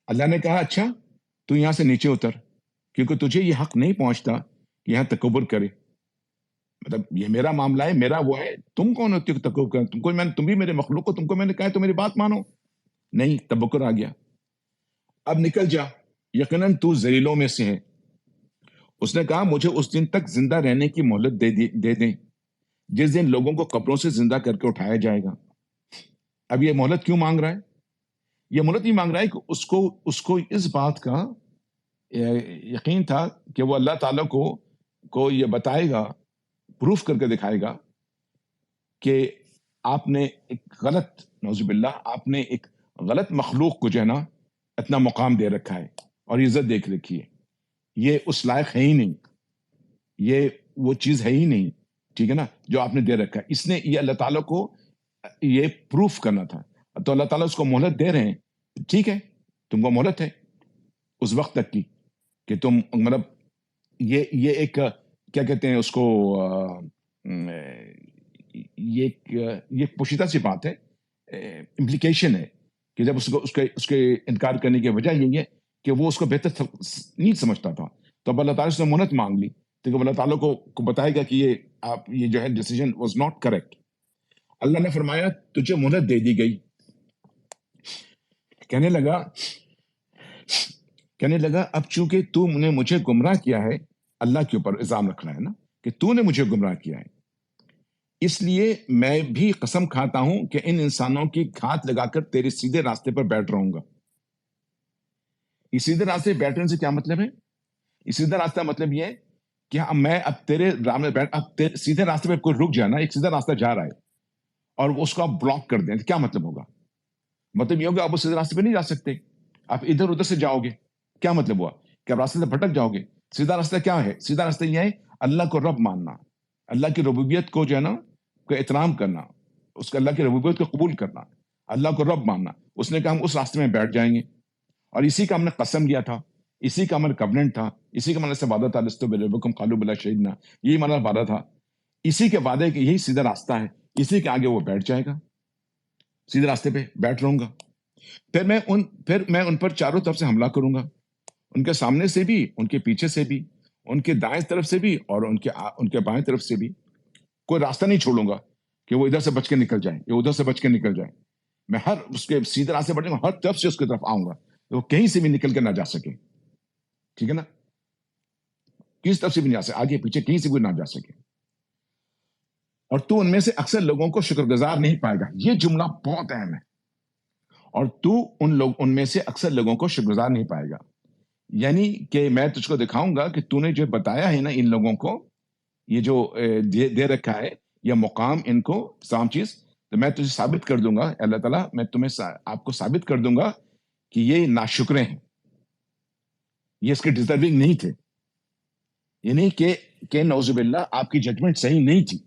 اللہ نے کہا اچھا تو یہاں سے نیچے اتر، کیونکہ تجھے یہ حق نہیں پہنچتا کہ یہاں تکبر کرے، مطلب یہ میرا معاملہ ہے، میرا وہ ہے، تم کون ہوتی ہو تکبر کرے؟ تم بھی میرے مخلوق ہو، تم کو میں نے کہا ہے تو میری بات مانو، نہیں، تبکر آ گیا۔ اب نکل جا، یقیناً تو ذلیلوں میں سے ہے۔ اس نے کہا مجھے اس دن تک زندہ رہنے کی مہلت دے دیں جس دن لوگوں کو قبروں سے زندہ کر کے اٹھایا جائے گا۔ اب یہ مہلت کیوں مانگ رہا ہے؟ یہ مہلت نہیں مانگ رہا ہے کہ اس کو اس بات کا یقین تھا کہ وہ اللہ تعالیٰ کو یہ بتائے گا، پروف کر کے دکھائے گا کہ آپ نے ایک غلط، نعوذ باللہ، آپ نے ایک غلط مخلوق کو جو ہے نا اتنا مقام دے رکھا ہے اور عزت دیکھ رکھی ہے، یہ اس لائق ہے ہی نہیں، یہ وہ چیز ہے ہی نہیں، ٹھیک ہے نا، جو آپ نے دے رکھا ہے۔ اس نے یہ اللہ تعالیٰ کو یہ پروف کرنا تھا، تو اللہ تعالیٰ اس کو مہلت دے رہے ہیں، ٹھیک ہے، تم کو مہلت ہے اس وقت تک کی کہ تم، مطلب یہ ایک کیا کہتے ہیں اس کو، یہ پوشیدہ سی بات ہے، امپلیکیشن ہے کہ جب اس کے انکار کرنے کی وجہ یہی ہے کہ وہ اس کو بہتر نہیں سمجھتا تھا، تو اب اللہ تعالیٰ سے مہلت مانگ لی تو اللہ تعالیٰ کو بتائے گا کہ یہ جو ہے ڈیسیژن واز ناٹ کریکٹ۔ اللہ نے فرمایا تجھے مہلت دے دی گئی، کہنے لگا اب چونکہ تو نے مجھے گمراہ کیا ہے، اللہ کے اوپر الزام رکھ رہا ہے نا کہ تو نے مجھے گمراہ کیا ہے، اس لیے میں بھی قسم کھاتا ہوں کہ ان انسانوں کی گھات لگا کر تیرے سیدھے راستے پر بیٹھ رہوں گا۔ اس سیدھے راستے پہ بیٹھنے سے کیا مطلب ہے؟ اس سیدھا راستہ مطلب یہ ہے کہ میں اب تیرے راہ میں بیٹھ، اب سیدھے راستے پہ کوئی رک جانا، ایک سیدھا راستہ جا رہا ہے اور اس کو آپ بلاک کر دیں تو کیا مطلب ہوگا؟ مطلب یہ ہوگا آپ اس سیدھے راستے پہ نہیں جا سکتے، آپ ادھر ادھر سے جاؤ گے۔ کیا مطلب ہوا کہ آپ راستے سے بھٹک جاؤ گے۔ سیدھا راستہ کیا ہے؟ سیدھا راستہ یہ ہے اللہ کو رب ماننا، اللہ کی ربوبیت کو جو ہے نا کو احترام کرنا، اس کا اللہ کی ربوبیت کو قبول کرنا، اللہ کو رب ماننا۔ اس نے کہا ہم اس راستے میں بیٹھ جائیں گے، اور اسی کا ہم نے قسم لیا تھا، اسی کا ہمارا کووننٹ تھا، اسی کا ہمارا سے وعدہ تھا، لستو بربکم قالوا بلا شہدنا، یہی ہمارا وعدہ تھا، اسی کے وعدے کے یہی سیدھا راستہ ہے، اسی کے آگے وہ بیٹھ جائے گا، سیدھے راستے پہ بیٹھ رہوں گا۔ پھر میں ان پر چاروں طرف سے حملہ کروں گا، ان کے سامنے سے بھی، ان کے پیچھے سے بھی، ان کے دائیں طرف سے بھی اور ان کے بائیں طرف سے بھی۔ کوئی راستہ نہیں چھوڑوں گا کہ وہ ادھر سے بچ کے نکل جائے یا ادھر سے بچ کے نکل جائے۔ میں ہر اس کے سیدھے راستے بڑھوں گا، ہر طرف سے اس کی طرف آؤں گا، وہ کہیں سے بھی نکل کے نہ جا سکے، ٹھیک ہے نا؟ کس طرف سے بھی نہیں جا سکے، آگے پیچھے کہیں سے بھی نہ جا سکے۔ اور تو ان میں سے اکثر لوگوں کو شکر گزار نہیں پائے گا۔ یہ جملہ بہت اہم ہے۔ اور تو ان میں سے اکثر لوگوں کو شکر گزار نہیں پائے گا، یعنی کہ میں تجھ کو دکھاؤں گا کہ تو نے جو بتایا ہے نا ان لوگوں کو، یہ جو دے رکھا ہے یہ مقام ان کو سام چیز، تو میں تجھے ثابت کر دوں گا، اللہ تعالیٰ میں تمہیں آپ کو ثابت کر دوں گا کہ یہ ناشکرے ہیں، یہ اس کے ڈیزرونگ نہیں تھے، یعنی کہ نعوذ باللہ آپ کی ججمنٹ صحیح نہیں تھی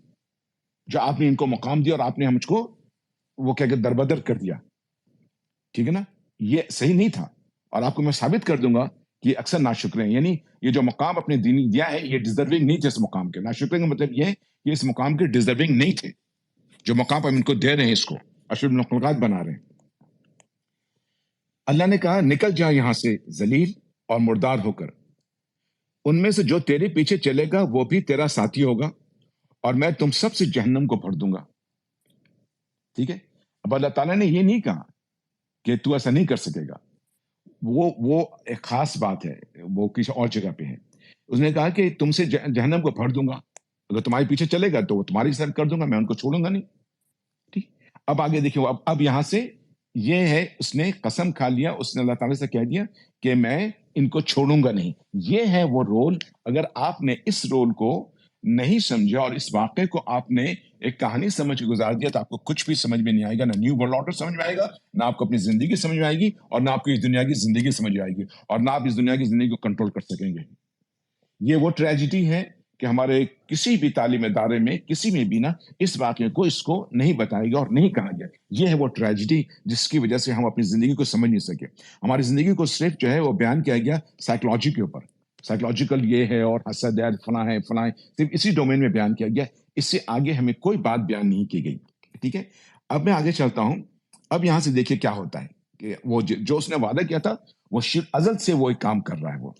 جو آپ نے ان کو مقام دیا اور آپ نے ہم کو وہ کیا کہ دربدر کر دیا، ٹھیک ہے نا؟ یہ صحیح نہیں تھا، اور آپ کو میں ثابت کر دوں گا کہ یہ اکثر ناشکرے ہیں، یعنی یہ جو مقام اپنے دینی دیا ہے یہ ڈیزرونگ نہیں تھے اس مقام کے۔ ناشکرے کا مطلب یہ ہے کہ اس مقام کے ڈیزرونگ نہیں تھے، جو مقام ہم ان کو دے رہے ہیں، اس کو اشرف المخلوقات بنا رہے ہیں۔ اللہ نے کہا نکل جا یہاں سے ذلیل اور مردار ہو کر، ان میں سے جو تیرے پیچھے چلے گا وہ بھی تیرا ساتھی ہوگا، اور میں تم سب سے جہنم کو بھر دوں گا، ٹھیک ہے؟ اب اللہ تعالیٰ نے یہ نہیں کہا کہ تو ایسا نہیں کر سکے گا، وہ ایک خاص بات ہے، وہ کسی اور جگہ پہ ہے۔ اس نے کہا کہ تم سے جہنم کو بھر دوں گا، اگر تمہارے پیچھے چلے گا تو وہ تمہاری ساتھ کر دوں گا، میں ان کو چھوڑوں گا نہیں، ٹھیک؟ اب آگے دیکھیے، اب یہاں سے یہ ہے، اس نے قسم کھا لیا، اس نے اللہ تعالیٰ سے کہہ دیا کہ میں ان کو چھوڑوں گا نہیں۔ یہ ہے وہ رول۔ اگر آپ نے اس رول کو نہیں سمجھا اور اس واقعے کو آپ نے ایک کہانی سمجھ کے گزار دیا تو آپ کو کچھ بھی سمجھ میں نہیں آئے گا، نہ نیو ورلڈ آرڈر سمجھ میں آئے گا، نہ آپ کو اپنی زندگی سمجھ میں آئے گی، اور نہ آپ کو اس دنیا کی زندگی سمجھ میں آئے گی، اور نہ آپ اس دنیا کی زندگی کو کنٹرول کر سکیں گے۔ یہ وہ ٹریجڈی ہے کہ ہمارے کسی بھی تعلیم ادارے میں کسی میں بھی نا اس واقعے کو اس کو نہیں بتایا گیا اور نہیں کہا گیا۔ یہ ہے وہ ٹریجڈی جس کی وجہ سے ہم اپنی زندگی کو سمجھ نہیں سکے۔ ہماری زندگی کو صرف جو ہے وہ بیان کیا گیا سائیکلوجی کے اوپر، سائیکلوجیکل یہ ہے اور حسد ہے، فلاں ہے فلاں ہے، صرف اسی ڈومین میں بیان کیا گیا، اس سے آگے ہمیں کوئی بات بیان نہیں کی گئی، ٹھیک ہے؟ اب میں آگے چلتا ہوں۔ اب یہاں سے دیکھیے کیا ہوتا ہے کہ وہ جو اس نے وعدہ کیا تھا وہ ازل سے وہ ایک کام کر رہا ہے۔ وہ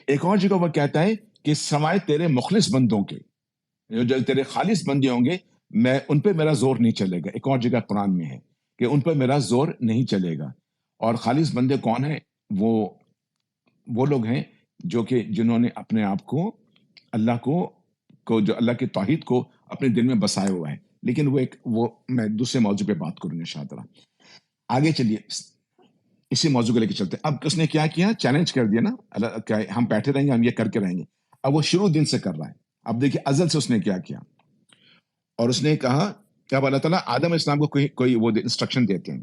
ایک اور جگہ وہ کہتا ہے کہ سوائے تیرے مخلص بندوں کے، جو تیرے خالص بندے ہوں گے، میں ان پہ میرا زور نہیں چلے گا۔ ایک اور جگہ قرآن میں ہے کہ ان پہ میرا زور نہیں چلے گا۔ اور خالص بندے کون ہیں؟ وہ لوگ ہیں جو کہ جنہوں نے اپنے آپ کو اللہ کو جو اللہ کے توحید کو اپنے دل میں بسائے ہوا ہے۔ لیکن وہ میں دوسرے موضوع پہ بات کروں گا انشاءاللہ۔ آگے چلیے، اسی موضوع کو لے کے چلتے ہیں۔ اب اس نے کیا چیلنج کر دیا نا، اللہ ہم بیٹھے رہیں گے، ہم یہ کر کے رہیں گے۔ اب وہ شروع دن سے کر رہا ہے۔ اب دیکھیے ازل سے اس نے کیا اور اس نے کہا کہ اب اللہ تعالیٰ آدم اسلام کو کوئی وہ انسٹرکشن دیتے ہیں۔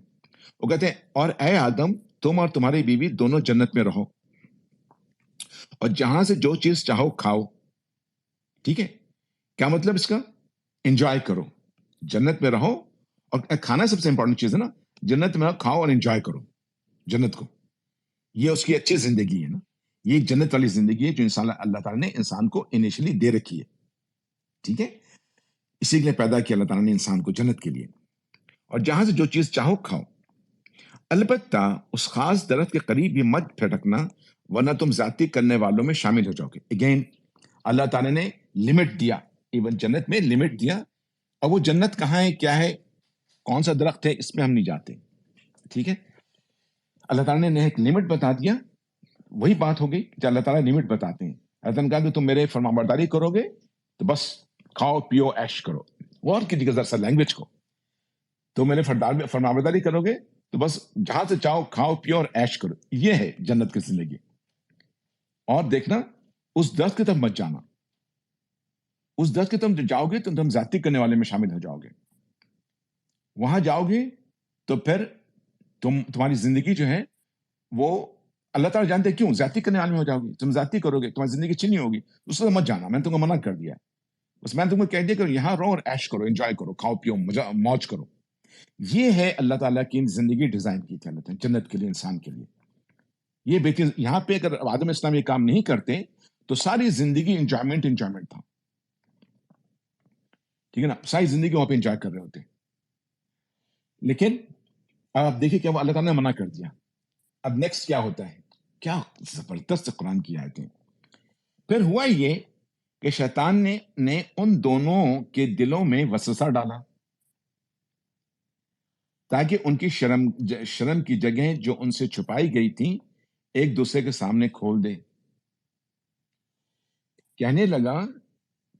وہ کہتے ہیں اور اے آدم، تم اور تمہاری بیوی دونوں جنت میں رہو، اور جہاں سے جو چیز چاہو کھاؤ، ٹھیک ہے؟ کیا مطلب اس کا؟ انجوائے کرو، جنت میں رہو، اور کھانا سب سے امپورٹنٹ چیز ہے نا، جنت میں کھاؤ اور انجوائے کرو جنت کو۔ یہ اس کی اچھی زندگی ہے نا، یہ جنت والی زندگی ہے جو انسان اللہ تعالیٰ نے انسان کو انیشلی دے رکھی ہے، ٹھیک ہے؟ اسی کے لیے پیدا کیا اللہ تعالیٰ نے انسان کو جنت کے لیے۔ اور جہاں سے جو چیز چاہو کھاؤ، البتہ اس خاص درخت کے قریب بھی مت پھٹکنا، ورنہ تم زیادتی کرنے والوں میں شامل ہو جاؤ گے۔ اگین اللہ تعالیٰ نے لمٹ دیا، ایون جنت میں لمٹ دیا۔ اور وہ جنت کہاں ہے، کیا ہے، کون سا درخت ہے، اس میں ہم نہیں جاتے، ٹھیک ہے؟ اللہ تعالیٰ نے ایک لمٹ بتا دیا. وہی بات ہو گئی کہ اللہ تعالیٰ لمٹ بتاتے ہیں. اللہ تعالیٰ نے کہا کہ تم میرے فرما برداری کرو گے تو بس کھاؤ پیو ایش کرو. غور کیجیے ذرا سا لینگویج کو. تو میرے فرما برداری کرو گے تو بس جہاں سے چاہو کھاؤ پیو اور ایش کرو. یہ ہے جنت کی زندگی. اور دیکھنا اس درخت کی طرف مت جانا. اس درخت کی طرف جاؤ گے تو تم زیادتی کرنے والے میں شامل ہو جاؤ گے. وہاں جاؤ گے تو پھر تمہاری زندگی جو ہے وہ اللہ تعالیٰ جانتے کیوں زیادتی کرنے والے میں ہو جاؤ گے. تم زیادتی کرو گے تمہاری زندگی چھینی ہوگی. اس سے مت جانا. میں نے تم کو منع کر دیا. بس میں نے تم کو کہہ دیا کہ یہاں رہو اور ایش کرو, انجوائے کرو, کھاؤ پیو, موج کرو. یہ ہے اللہ تعالیٰ کی زندگی ڈیزائن کی تھی اللہ تعالیٰ جنت کے لیے, انسان کے لیے. یہ بہترین. یہاں پہ اگر آدم اسلام یہ کام نہیں کرتے تو ساری زندگی انجوائمنٹ تھا. ٹھیک ہے نا, ساری زندگی وہاں پہ انجوائے کر رہے ہوتے. لیکن اب آپ دیکھیں کہ اللہ تعالیٰ نے منع کر دیا. اب نیکسٹ کیا ہوتا ہے؟ کیا زبردست قرآن کی آیتیں. پھر ہوا یہ کہ شیطان نے ان دونوں کے دلوں میں وسوسہ ڈالا تاکہ ان کی شرم کی جگہیں جو ان سے چھپائی گئی تھیں ایک دوسرے کے سامنے کھول دے. کہنے لگا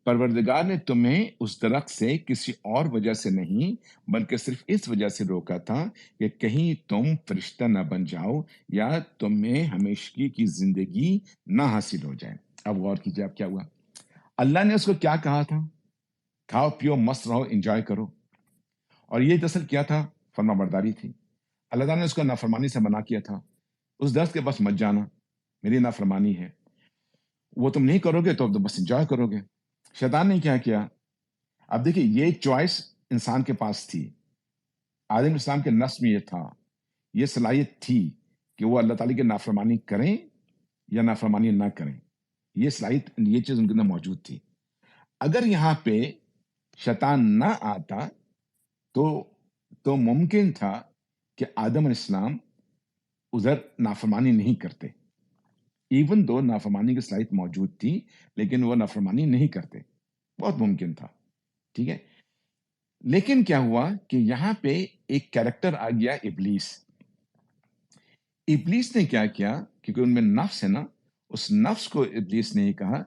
پروردگار نے تمہیں اس درخت سے کسی اور وجہ سے نہیں بلکہ صرف اس وجہ سے روکا تھا کہ کہیں تم فرشتہ نہ بن جاؤ یا تمہیں ہمیشگی کی زندگی نہ حاصل ہو جائے. اب غور کیجیے اب کیا ہوا. اللہ نے اس کو کیا کہا تھا؟ کھاؤ پیو مست رہو انجوائے کرو. اور یہ دراصل کیا تھا؟ فرما برداری تھی. اللہ تعالیٰ نے اس کو نافرمانی سے منع کیا تھا. اس درخت کے بس مت جانا, میری نافرمانی ہے, وہ تم نہیں کرو گے تو بس انجوائے کرو گے. شیطان نے کیا کیا؟ اب دیکھیں یہ چوائس انسان کے پاس تھی. آدم اسلام کے نفس میں یہ تھا, یہ صلاحیت تھی کہ وہ اللہ تعالیٰ کی نافرمانی کریں یا نافرمانی نہ کریں. یہ صلاحیت, یہ چیز ان کے اندر موجود تھی. اگر یہاں پہ شیطان نہ آتا تو ممکن تھا کہ آدم علیہ السلام ادھر نافرمانی نہیں کرتے. ایون دو نافرمانی کی صلاحیت موجود تھی لیکن وہ نافرمانی نہیں کرتے. بہت ممکن تھا. ٹھیک ہے. لیکن کیا ہوا کہ یہاں پہ ایک کیریکٹر آ گیا ابلیس. ابلیس نے کیا کیا, کیونکہ ان میں نفس ہے نا, اس نفس کو ابلیس نے کہا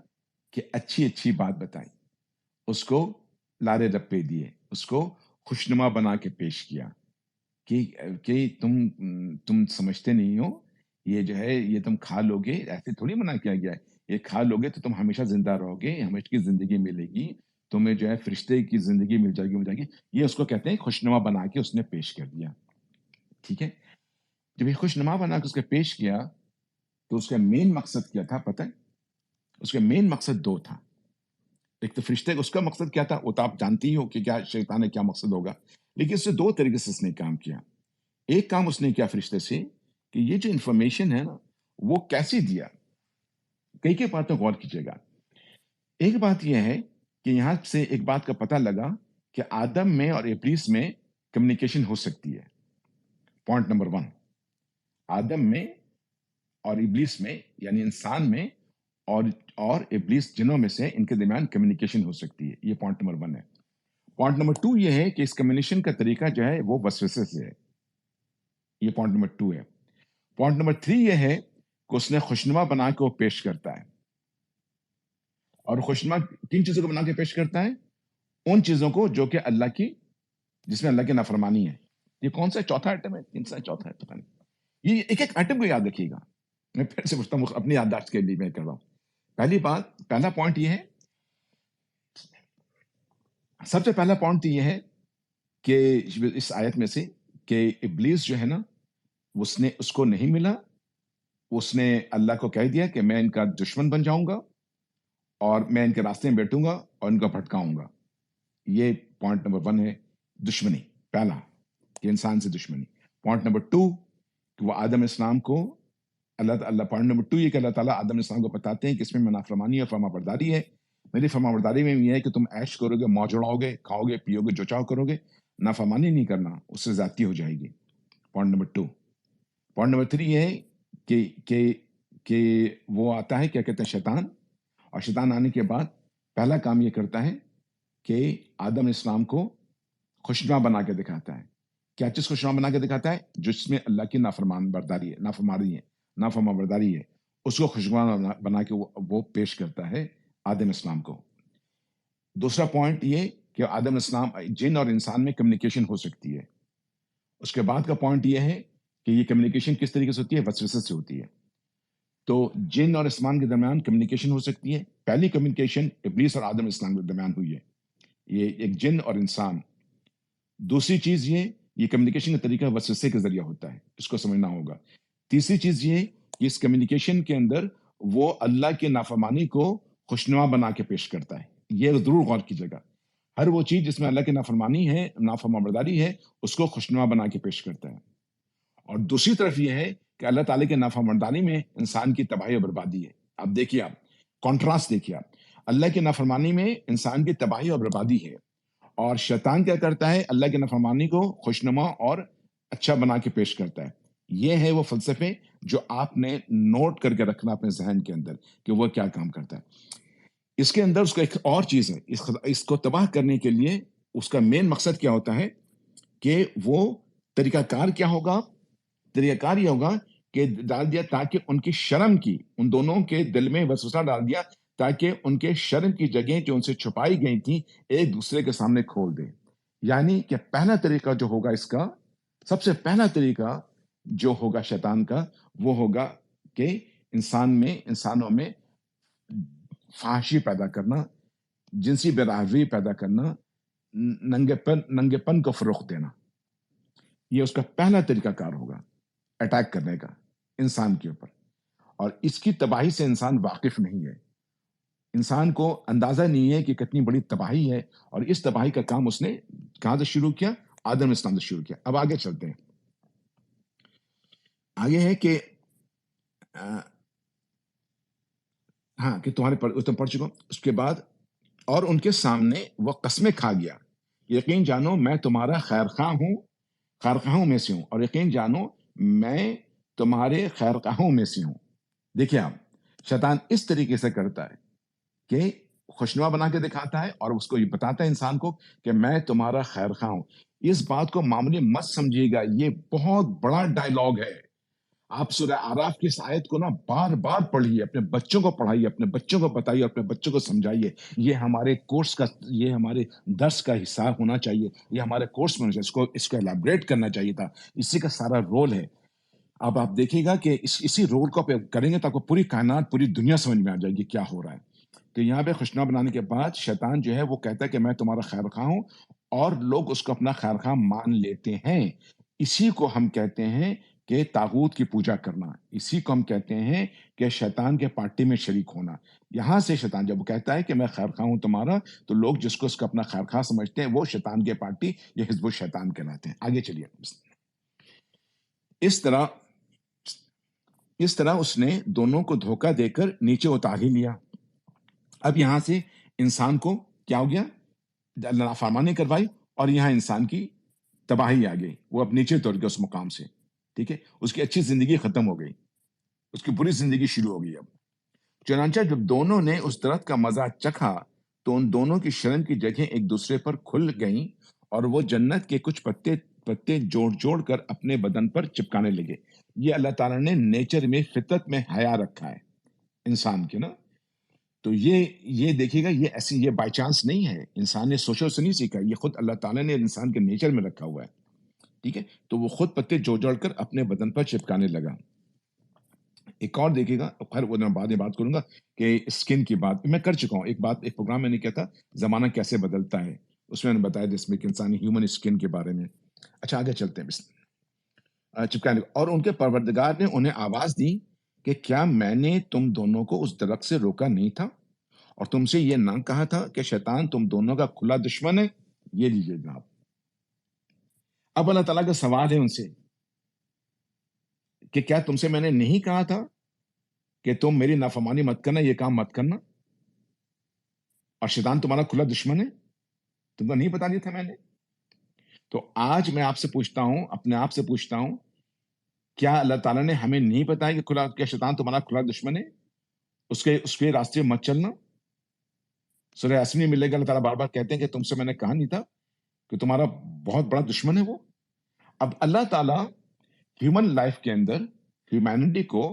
کہ اچھی بات بتائی, اس کو لارے رپے دیے, اس کو خوشنما بنا کے پیش کیا کہ تم سمجھتے نہیں ہو, یہ جو ہے یہ تم کھا لو گے, ایسے تھوڑی منع کیا گیا ہے, یہ کھا لو گے تو تم ہمیشہ زندہ رہو گے, ہمیشہ کی زندگی ملے گی, تمہیں جو ہے فرشتے کی زندگی مل جائے گی. یہ اس کو کہتے ہیں خوشنما بنا کے اس نے پیش کر دیا. ٹھیک ہے. جب یہ خوشنما بنا کے اس کے پیش کیا تو اس کا مین مقصد کیا تھا پتہ ہے؟ اس کا مین مقصد دو تھا. ایک تو فرشتے, اس کا مقصد کیا تھا وہ تو آپ جانتی ہو کہ کیا شیطان ہے کیا مقصد ہوگا, لیکن اس سے دو طریقے سے اس نے کام کیا. ایک کام اس نے کیا فرشتے سے کہ یہ جو انفارمیشن ہے نا وہ کیسے دیا. کئی باتوں غور کیجیے گا. ایک بات یہ ہے کہ یہاں سے ایک بات کا پتہ لگا کہ آدم میں اور ابلیس میں کمیونیکیشن ہو سکتی ہے. پوائنٹ نمبر 1, آدم میں اور ابلیس میں یعنی انسان میں اور ابلیس جنوں میں سے ان کے درمیان کمیونیکیشن ہو سکتی ہے. یہ پوائنٹ نمبر 1 ہے. پوائنٹ نمبر 2 یہ ہے کہ اس کمیونیکیشن کا طریقہ جو ہے وہ وسوسے سے ہے. یہ پوائنٹ نمبر 2 ہے. پوائنٹ نمبر 3 یہ ہے کہ اس نے خوشنما بنا کے وہ پیش کرتا ہے. اور خوشنما کن چیزوں کو بنا کے پیش کرتا ہے؟ ان چیزوں کو جو کہ اللہ کی, جس میں اللہ کی نافرمانی ہے. یہ کون سا چوتھا آئٹم ہے, تین سا چوتھا ہے پتہ نہیں. یہ ایک آئٹم کو یاد رکھیے گا. میں پھر سے پوچھتا ہوں, اپنی یادداشت کے لیے میں کر رہا ہوں. پہلا پوائنٹ یہ ہے, سب سے پہلا پوائنٹ یہ ہے کہ اس آیت میں سے کہ ابلیس جو ہے نا اس کو نہیں ملا. اس نے اللہ کو کہہ دیا کہ میں ان کا دشمن بن جاؤں گا اور میں ان کے راستے میں بیٹھوں گا اور ان کو بھٹکاؤں گا. یہ پوائنٹ نمبر 1 ہے, دشمنی. پہلا کہ انسان سے دشمنی. پوائنٹ نمبر 2 کہ وہ آدم اسلام کو پوائنٹ نمبر 2 یہ کہ اللہ تعالیٰ آدم اسلام کو بتاتے ہیں کہ اس میں نافرمانی اور فرما برداری ہے. میری فرما برداری میں یہ ہے کہ تم عیش کرو گے, موج اڑاؤ گے, کھاؤ گے پیو گے, جو چاہو کرو گے, نافرمانی نہیں کرنا, اس سے زیادتی ہو جائے گی. Point number 2. پوائنٹ نمبر 3 یہ ہے کہ وہ آتا ہے, کیا کہتے ہیں, شیطان. اور شیطان آنے کے بعد پہلا کام یہ کرتا ہے کہ آدم اسلام کو خوشنما بنا کے دکھاتا ہے کیا چیز خوشنما بنا کے دکھاتا ہے؟ جس میں اللہ کی نافرمان برداری ہے، نافرمان برداری ہے، اس کو خوشنما بنا کے وہ پیش کرتا ہے آدم اسلام کو۔ دوسرا پوائنٹ یہ کہ آدم اسلام جن اور انسان میں کمیونیکیشن ہو سکتی ہے۔ اس کے بعد کا پوائنٹ یہ ہے کہ یہ کمیونیکیشن کس طریقے سے ہوتی ہے؟ وسوسے سے ہوتی ہے۔ تو جن اور اسمان کے درمیان کمیونیکیشن ہو سکتی ہے۔ پہلی کمیونیکیشن ابلیس اور آدم اسلام کے درمیان ہوئی ہے، یہ ایک جن اور انسان۔ دوسری چیز یہ کمیونیکیشن کا طریقہ وسوسے کے ذریعہ ہوتا ہے، اس کو سمجھنا ہوگا۔ تیسری چیز یہ کہ اس کمیونیکیشن کے اندر وہ اللہ کی نافرمانی کو خوشنما بنا کے پیش کرتا ہے۔ یہ ضرور غور کیجیے گا، ہر وہ چیز جس میں اللہ کی نافرمانی ہے، نافرمانبرداری ہے، اس کو خوشنما بنا کے پیش کرتا ہے۔ اور دوسری طرف یہ ہے کہ اللہ تعالیٰ کے نافرمانی میں انسان کی تباہی اور بربادی ہے۔ اب دیکھیے، آپ کانٹراسٹ دیکھیے، آپ اللہ کی نافرمانی میں انسان کی تباہی اور بربادی ہے، اور شیطان کیا کرتا ہے؟ اللہ کی نافرمانی کو خوشنما اور اچھا بنا کے پیش کرتا ہے۔ یہ ہے وہ فلسفے جو آپ نے نوٹ کر کے رکھنا اپنے ذہن کے اندر کہ وہ کیا کام کرتا ہے۔ اس کے اندر اس کا ایک اور چیز ہے، اس کو تباہ کرنے کے لیے اس کا مین مقصد کیا ہوتا ہے کہ وہ طریقہ کار کیا ہوگا؟ طریقہ کار یہ ہوگا کہ ڈال دیا تاکہ ان کی شرم کی، ان دونوں کے دل میں وسوسہ ڈال دیا تاکہ ان کے شرم کی جگہیں جو ان سے چھپائی گئی تھیں ایک دوسرے کے سامنے کھول دے۔ یعنی کہ پہلا طریقہ جو ہوگا اس کا، سب سے پہلا طریقہ جو ہوگا شیطان کا، وہ ہوگا کہ انسانوں میں فحاشی پیدا کرنا، جنسی بے پیدا کرنا، ننگے پن کو فروغ دینا۔ یہ اس کا پہلا طریقہ کار ہوگا اٹیک کرنے کا انسان کے اوپر، اور اس کی تباہی سے انسان واقف نہیں ہے۔ انسان کو اندازہ نہیں ہے کہ کتنی بڑی تباہی ہے، اور اس تباہی کا کام اس نے کہاں سے شروع کیا؟ آدم اسلام سے شروع کیا۔ اب آگے چلتے ہیں، آگے ہے کہ ہاں کہ تمہارے پڑھ چکا ہوں۔ اس کے بعد اور ان کے سامنے وہ قسمیں کھا گیا، یقین جانو میں تمہارا خیرخواہوں میں سے ہوں، اور یقین جانو میں تمہارے خیرخواہوں میں سے ہوں۔ دیکھیں آپ، شیطان اس طریقے سے کرتا ہے کہ خوشنما بنا کے دکھاتا ہے اور اس کو یہ بتاتا ہے انسان کو کہ میں تمہارا خیرخواہ ہوں۔ اس بات کو معمولی مت سمجھیے گا، یہ بہت بڑا ڈائلاگ ہے۔ آپ سورہ اعراف کی اس آیت کو بار بار پڑھیے، اپنے بچوں کو پڑھائیے، اپنے بچوں کو بتائیے، اپنے بچوں کو سمجھائیے۔ یہ ہمارے کورس کا، یہ ہمارے درس کا حصہ ہونا چاہیے، یہ ہمارے کورس میں ہونا چاہیے، اس کو ایلیبریٹ کرنا چاہیے تھا۔ اسی کا سارا رول ہے۔ اب آپ دیکھیے گا کہ اسی رول کو آپ کریں گے تو آپ کو پوری کائنات، پوری دنیا سمجھ میں آ جائے گی کیا ہو رہا ہے۔ تو یہاں پہ خوشنما بنانے کے بعد شیطان جو ہے وہ کہتا ہے کہ میں تمہارا خیرخواہ ہوں، اور لوگ اس کو اپنا خیرخواہ مان لیتے ہیں۔ اسی کو ہم کہتے ہیں کہ طاغوت کی پوجا کرنا، اسی کو ہم کہتے ہیں کہ شیطان کے پارٹی میں شریک ہونا۔ یہاں سے شیطان جب وہ کہتا ہے کہ میں خیرخواہ ہوں تمہارا، تو لوگ جس کو اس کو اپنا خیرخواہ سمجھتے ہیں وہ شیطان کے پارٹی یا حزب الشیطان کہلاتے ہیں۔ آگے چلیے۔ اس طرح اس نے دونوں کو دھوکہ دے کر نیچے اتار ہی لیا۔ اب یہاں سے انسان کو کیا ہو گیا؟ اللہ نافرمانی کروائی، اور یہاں انسان کی تباہی آ گئی، وہ اب نیچے اتر گیا اس مقام سے۔ ٹھیک ہے، اس کی اچھی زندگی ختم ہو گئی، اس کی بری زندگی شروع ہو گئی۔ اب چنانچہ جب دونوں نے اس درخت کا مزہ چکھا تو ان دونوں کی شرم کی جگہیں ایک دوسرے پر کھل گئیں، اور وہ جنت کے کچھ پتے جوڑ کر اپنے بدن پر چپکانے لگے۔ یہ اللہ تعالیٰ نے نیچر میں، فطرت میں حیا رکھا ہے انسان کے نا۔ تو یہ دیکھیے گا، یہ بائی چانس نہیں ہے، انسان نے سوچو سے نہیں سیکھا، یہ خود اللہ تعالیٰ نے انسان کے نیچر میں رکھا ہوا ہے۔ ٹھیک ہے، تو وہ خود پتے جوڑ کر اپنے بدن پر چپکانے لگا۔ ایک اور دیکھیے گا، خیر وہ میں بعد میں بات کروں گا کہ اسکن کی بات میں کر چکا ہوں، ایک پروگرام میں نے کیا تھا، زمانہ کیسے بدلتا ہے، اس میں نے بتایا جس میں کہ انسانی ہیومن اسکن کے بارے میں۔ اچھا آگے چلتے ہیں۔ چپکانے، اور ان کے پروردگار نے انہیں آواز دی کہ کیا میں نے تم دونوں کو اس درخت سے روکا نہیں تھا، اور تم سے یہ نہ کہا تھا کہ شیطان تم دونوں کا کھلا دشمن ہے؟ یہ لیجیے جناب، اب اللہ تعالیٰ کا سوال ہے ان سے کہ کیا تم سے میں نے نہیں کہا تھا کہ تم میری نافرمانی مت کرنا، یہ کام مت کرنا، اور شیطان تمہارا کھلا دشمن ہے؟ تم کو نہیں بتا دیا تھا میں نے؟ تو آج میں آپ سے پوچھتا ہوں، اپنے آپ سے پوچھتا ہوں، کیا اللہ تعالیٰ نے ہمیں نہیں بتایا کہ شیطان تمہارا کھلا دشمن ہے؟ اس کے راستے مت چلنا۔ سورہ یاسین میں ملے گا، اللہ تعالیٰ بار بار کہتے ہیں کہ تم سے میں نے کہا نہیں تھا کہ تمہارا بہت بڑا دشمن ہے وہ؟ اب اللہ تعالیٰ ہیومن لائف کے اندر ہیومینٹی کو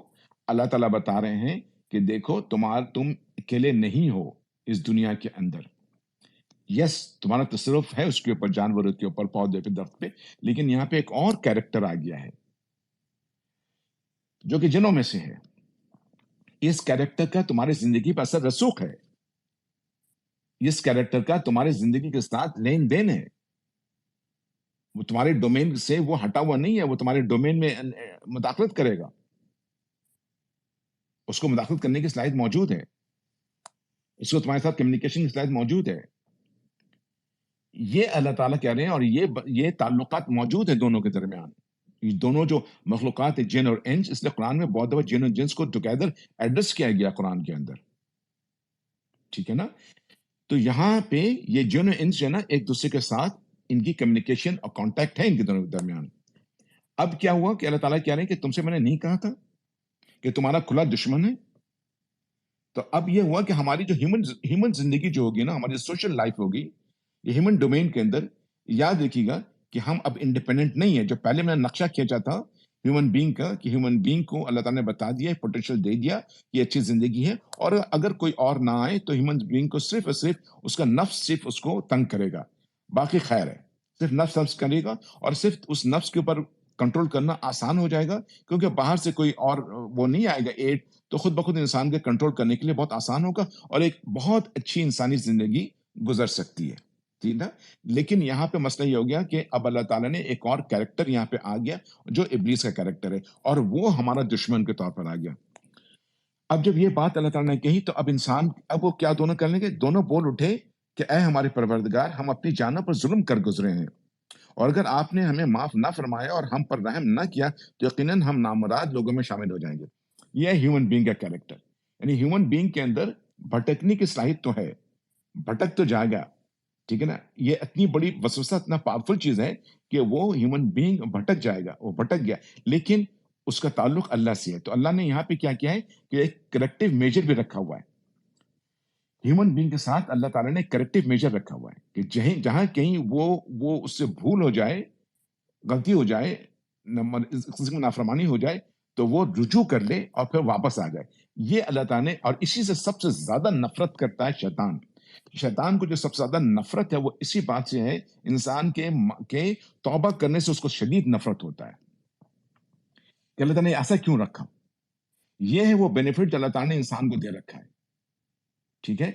اللہ تعالیٰ بتا رہے ہیں کہ دیکھو تم اکیلے نہیں ہو اس دنیا کے اندر. یس تمہارا تصرف ہے اس کے اوپر، جانوروں کے اوپر، پودے پہ، درخت پہ، لیکن یہاں پہ ایک اور کیریکٹر آ گیا ہے جو کہ جنوں میں سے ہے. اس کیریکٹر کا تمہاری زندگی پر اثر رسوخ ہے. اس کیریکٹر کا تمہاری زندگی کے ساتھ لین دین ہے. وہ تمہارے ڈومین سے وہ ہٹا ہوا نہیں ہے، وہ تمہارے ڈومین میں مداخلت کرے گا. اس کو مداخلت کرنے کی صلاحیت موجود ہے، اس کو تمہارے ساتھ کمیونیکیشن کی صلاحیت موجود ہے. یہ اللہ تعالیٰ کہہ رہے ہیں، اور یہ تعلقات موجود ہیں دونوں کے درمیان. یہ دونوں جو مخلوقات ہیں، جن اور انس، اس لیے قرآن میں بہت دفعہ جن اور جنس کو ٹوگیدر ایڈریس کیا گیا قرآن کے اندر. ٹھیک ہے نا؟ تو یہاں پہ یہ جن اور انس جو ہے نا، ایک دوسرے کے ساتھ ان کی کمیونیکیشن اور کانٹیکٹ ہے ان کے دونوں کے درمیان. اب کیا ہوا کہ اللہ تعالیٰ کہہ رہے ہیں کہ تم سے میں نے نہیں کہا تھا کہ تمہارا کھلا دشمن ہے. تو اب یہ ہوا کہ ہماری جو ہیومن زندگی جو ہوگی نا، ہماری سوشل لائف ہوگی، یہ ہیومن ڈومین کے اندر، یاد رکھیے گا کہ ہم اب انڈیپینڈنٹ نہیں ہیں. جو پہلے میں نے نقشہ کھینچا تھا ہیومن بینگ کا، کہ ہیومن بینگ کو اللہ تعالیٰ نے بتا دیا ہے، پوٹینشیل دے دیا، یہ اچھی زندگی ہے، اور اگر کوئی اور نہ آئے تو ہیومن بینگ کو صرف اور صرف اس کا نفس صرف اس کو تنگ کرے گا، باقی خیر ہے. صرف نفس کرے گا، اور صرف اس نفس کے اوپر کنٹرول کرنا آسان ہو جائے گا، کیونکہ باہر سے کوئی اور وہ نہیں آئے گا ایڈ، تو خود بخود انسان کے کنٹرول کرنے کے لیے بہت آسان ہوگا، اور ایک بہت اچھی انسانی زندگی گزر سکتی ہے. ٹھیک ہے. لیکن یہاں پہ مسئلہ یہ ہو گیا کہ اب اللہ تعالیٰ نے ایک اور کیریکٹر یہاں پہ آ گیا جو ابلیس کا کیریکٹر ہے، اور وہ ہمارا دشمن کے طور پر آ گیا. اب جب یہ بات اللہ تعالیٰ نے کہی تو اب انسان، اب وہ کیا دونوں کر لیں گے؟ دونوں بول اٹھے کہ اے ہمارے پروردگار، ہم اپنی جانوں پر ظلم کر گزرے ہیں، اور اگر آپ نے ہمیں معاف نہ فرمایا اور ہم پر رحم نہ کیا تو یقیناً ہم نامراد لوگوں میں شامل ہو جائیں گے. یہ ہیومن بینگ کا کیریکٹر، یعنی ہیومن بینگ کے اندر بھٹکنے کی صلاحیت تو ہے، بھٹک تو جائے گا. ٹھیک ہے نا؟ یہ اتنی بڑی وسوسہ، اتنا پاورفل چیز ہے کہ وہ ہیومن بینگ بھٹک جائے گا. وہ بھٹک گیا، لیکن اس کا تعلق اللہ سے ہے. تو اللہ نے یہاں پہ کیا کیا ہے کہ ایک کریکٹیو میجر بھی رکھا ہوا ہے. ہیومن بینگ کے ساتھ اللہ تعالیٰ نے کریکٹیو میجر رکھا ہوا ہے کہ جہاں کہیں وہ اس سے بھول ہو جائے، غلطی ہو جائے، اس قسم کی نافرمانی ہو جائے، تو وہ رجوع کر لے اور پھر واپس آ جائے. یہ اللہ تعالیٰ نے، اور اسی سے سب سے زیادہ نفرت کرتا ہے شیطان. شیطان کو جو سب سے زیادہ نفرت ہے وہ اسی بات سے ہے، انسان کے توبہ کرنے سے اس کو شدید نفرت ہوتا ہے کہ اللہ تعالیٰ نے ایسا کیوں رکھا. یہ ہے وہ بینیفٹ جو اللہ تعالیٰ نے انسان کو دے رکھا ہے. ٹھیک ہے.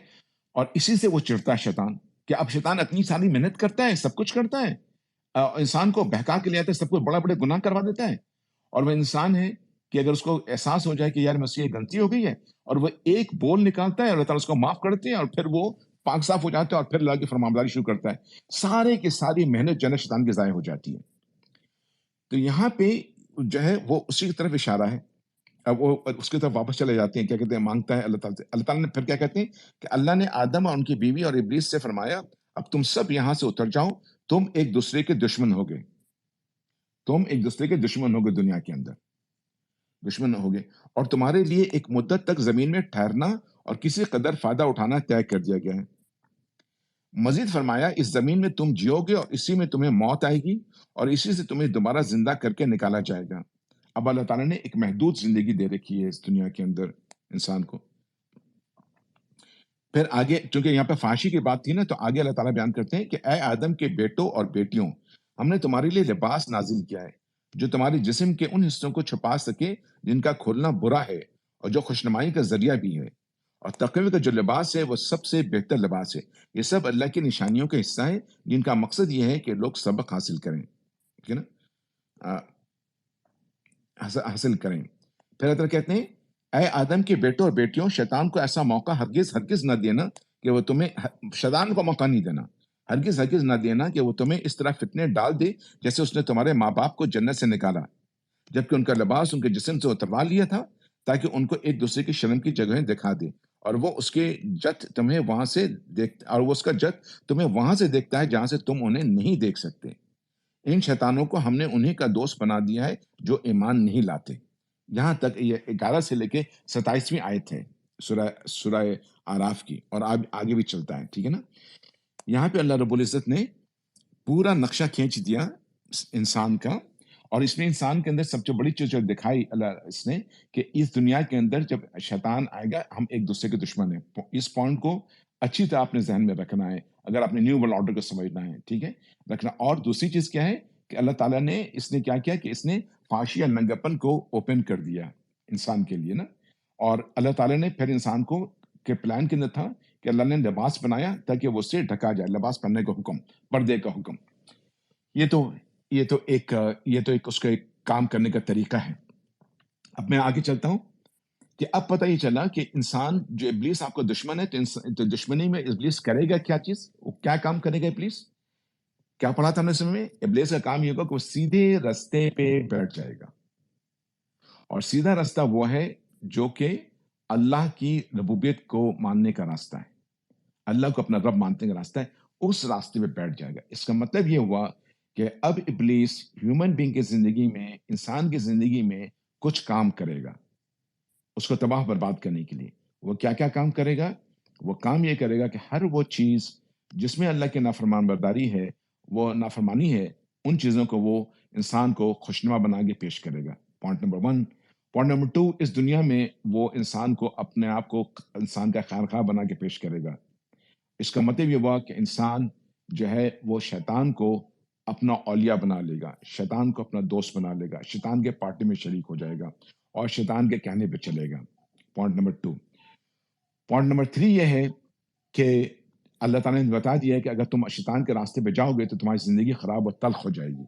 اور اسی سے وہ چڑھتا ہے شیطان، کہ اب شیطان اتنی ساری محنت کرتا ہے، سب کچھ کرتا ہے، انسان کو بہکا کے لے آتا ہے، سب کچھ بڑا بڑے گناہ کروا دیتا ہے. اور وہ انسان ہے کہ اگر اس کو احساس ہو جائے کہ یار مجھ سے یہ غلطی ہو گئی ہے، اور وہ ایک بول نکالتا ہے، اللہ تعالیٰ اس کو معاف کرتے ہیں، اور پھر وہ پاک صاف ہو جاتا ہے، اور پھر اللہ کی فرمانبرداری شروع کرتا ہے. سارے کی ساری محنت جو ہے شیطان کی ضائع ہو جاتی ہے. تو یہاں پہ جو ہے وہ اسی کی طرف اشارہ ہے. اب وہ اس کی طرف واپس چلے جاتے ہیں، کیا کہتے ہیں، مانگتا ہے اللہ تعالیٰ سے. اللہ تعالیٰ نے پھر کیا کہتے ہیں کہ اللہ نے آدم اور ان کی بیوی اور ابلیس سے فرمایا، اب تم سب یہاں سے اتر جاؤ، تم ایک دوسرے کے دشمن ہوگے. تم ایک دوسرے کے دشمن ہوگے، دنیا کے اندر دشمن ہوگے، اور تمہارے لیے ایک مدت تک زمین میں ٹھہرنا اور کسی قدر فائدہ اٹھانا طے کر دیا گیا ہے. مزید فرمایا، اس زمین میں تم جیو گے، اور اسی میں تمہیں موت آئے گی، اور اسی سے تمہیں دوبارہ زندہ کر کے نکالا جائے گا. اب اللہ تعالیٰ نے ایک محدود زندگی دے رکھی ہے اس دنیا کے اندر انسان کو. پھر آگے چونکہ یہاں پہ فحاشی کی بات تھی نا، تو آگے اللہ تعالیٰ بیان کرتے ہیں کہ اے آدم کے بیٹوں اور بیٹیوں، ہم نے تمہارے لیے لباس نازل کیا ہے جو تمہارے جسم کے ان حصوں کو چھپا سکے جن کا کھولنا برا ہے، اور جو خوشنمائی کا ذریعہ بھی ہے. اور تقوی کا جو لباس ہے وہ سب سے بہتر لباس ہے. یہ سب اللہ کی نشانیوں کا حصہ ہے جن کا مقصد یہ ہے کہ لوگ سبق حاصل کریں. ٹھیک ہے نا؟ حاصل کریں. پھر اللہ کہتے ہیں، اے آدم کے بیٹوں اور بیٹیوں، شیطان کو ایسا موقع ہرگز نہ دینا کہ وہ تمہیں، شیطان کو موقع نہیں دینا، ہرگز نہ دینا کہ وہ تمہیں اس طرح فتنے ڈال دے جیسے اس نے تمہارے ماں باپ کو جنت سے نکالا، جبکہ ان کا لباس ان کے جسم سے اتروا لیا تھا تاکہ ان کو ایک دوسرے کی شرم کی جگہیں دکھا دے، اور وہ اس کے جت تمہیں وہاں سے اور وہ اس کا جت تمہیں وہاں سے دیکھتا ہے جہاں سے تم انہیں نہیں دیکھ سکتے. ان شیطانوں کو ہم نے انہی کا دوست بنا دیا ہے جو ایمان نہیں لاتے. یہاں تک یہ 11 سے لے کے 27ویں آیت ہے سورہ آراف کی، اور آگے بھی چلتا ہے. ٹھیک ہے نا؟ یہاں پہ اللہ رب العزت نے پورا نقشہ کھینچ دیا انسان کا. اور اس میں انسان کے اندر سب سے بڑی چیز جو دکھائی اللہ اس نے کہ اس دنیا کے اندر جب شیطان آئے گا ہم ایک دوسرے کے دشمن ہیں. اس پوائنٹ کو اچھی طرح اپنے ذہن میں رکھنا ہے اگر آپ نے نیو ورلڈ آرڈر کو سمجھنا ہے. ٹھیک ہے رکھنا. اور دوسری چیز کیا ہے کہ اللہ تعالیٰ نے اس نے کیا کیا کہ اس نے فحاشی یا ننگپن کو اوپن کر دیا انسان کے لیے نا. اور اللہ تعالیٰ نے پھر انسان کو کے پلان کے اندر تھا کہ اللہ نے لباس بنایا تاکہ وہ اس سے ڈھکا جائے. لباس پہننے کا حکم, پردے کا حکم. یہ تو ایک اس کا ایک کام کرنے کا طریقہ ہے. اب میں آگے چلتا ہوں کہ اب پتہ یہ چلا کہ انسان جو ابلیس آپ کا دشمن ہے تو دشمنی میں ابلیس کرے گا کیا چیز, وہ کیا کام کرے گا ابلیس. کیا پڑھا تھا ہم نے اس میں, ابلیس کا کام یہ ہوگا کہ وہ سیدھے رستے پہ بیٹھ جائے گا. اور سیدھا راستہ وہ ہے جو کہ اللہ کی ربوبیت کو ماننے کا راستہ ہے, اللہ کو اپنا رب ماننے کا راستہ ہے, اس راستے پہ بیٹھ جائے گا. اس کا مطلب یہ ہوا کہ اب ابلیس ہیومن بینگ کی زندگی میں, انسان کی زندگی میں کچھ کام کرے گا اس کو تباہ برباد کرنے کے لیے. وہ کیا کیا کام کرے گا؟ وہ کام یہ کرے گا کہ ہر وہ چیز جس میں اللہ کی نافرمان برداری ہے, وہ نافرمانی ہے, ان چیزوں کو وہ انسان کو خوشنما بنا کے پیش کرے گا. Point number 1. پوائنٹ نمبر 2, اس دنیا میں وہ انسان کو اپنے آپ کو انسان کا خیرخواہ بنا کے پیش کرے گا. اس کا مطلب یہ ہوا کہ انسان جو ہے وہ شیطان کو اپنا اولیاء بنا لے گا, شیطان کو اپنا دوست بنا لے گا, شیطان کے پارٹی میں شریک ہو جائے گا اور شیطان کے کہنے پہ چلے گا. Point number 2. پوائنٹ نمبر 3 یہ ہے کہ اللہ تعالیٰ نے بتا دیا ہے کہ اگر تم شیطان کے راستے پہ جاؤ گے تو تمہاری زندگی خراب اور تلخ ہو جائے گی.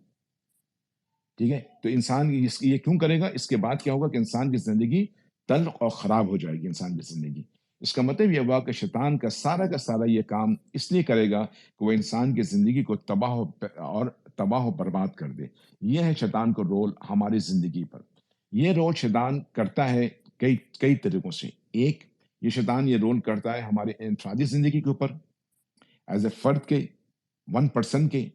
ٹھیک ہے, تو انسان یہ کیوں کرے گا؟ اس کے بعد کیا ہوگا کہ انسان کی زندگی تلخ اور خراب ہو جائے گی. انسان کی زندگی, اس کا مطلب یہ ہوا کہ شیطان کا سارا یہ کام اس لیے کرے گا کہ وہ انسان کی زندگی کو تباہ و برباد کر دے. یہ ہے شیطان کا رول ہماری زندگی پر. یہ رول شیطان کرتا ہے کئی طریقوں سے. ایک, یہ شیطان یہ رول کرتا ہے ہمارے انفرادی زندگی کے اوپر, ایز اے فرد کے, 1% کے.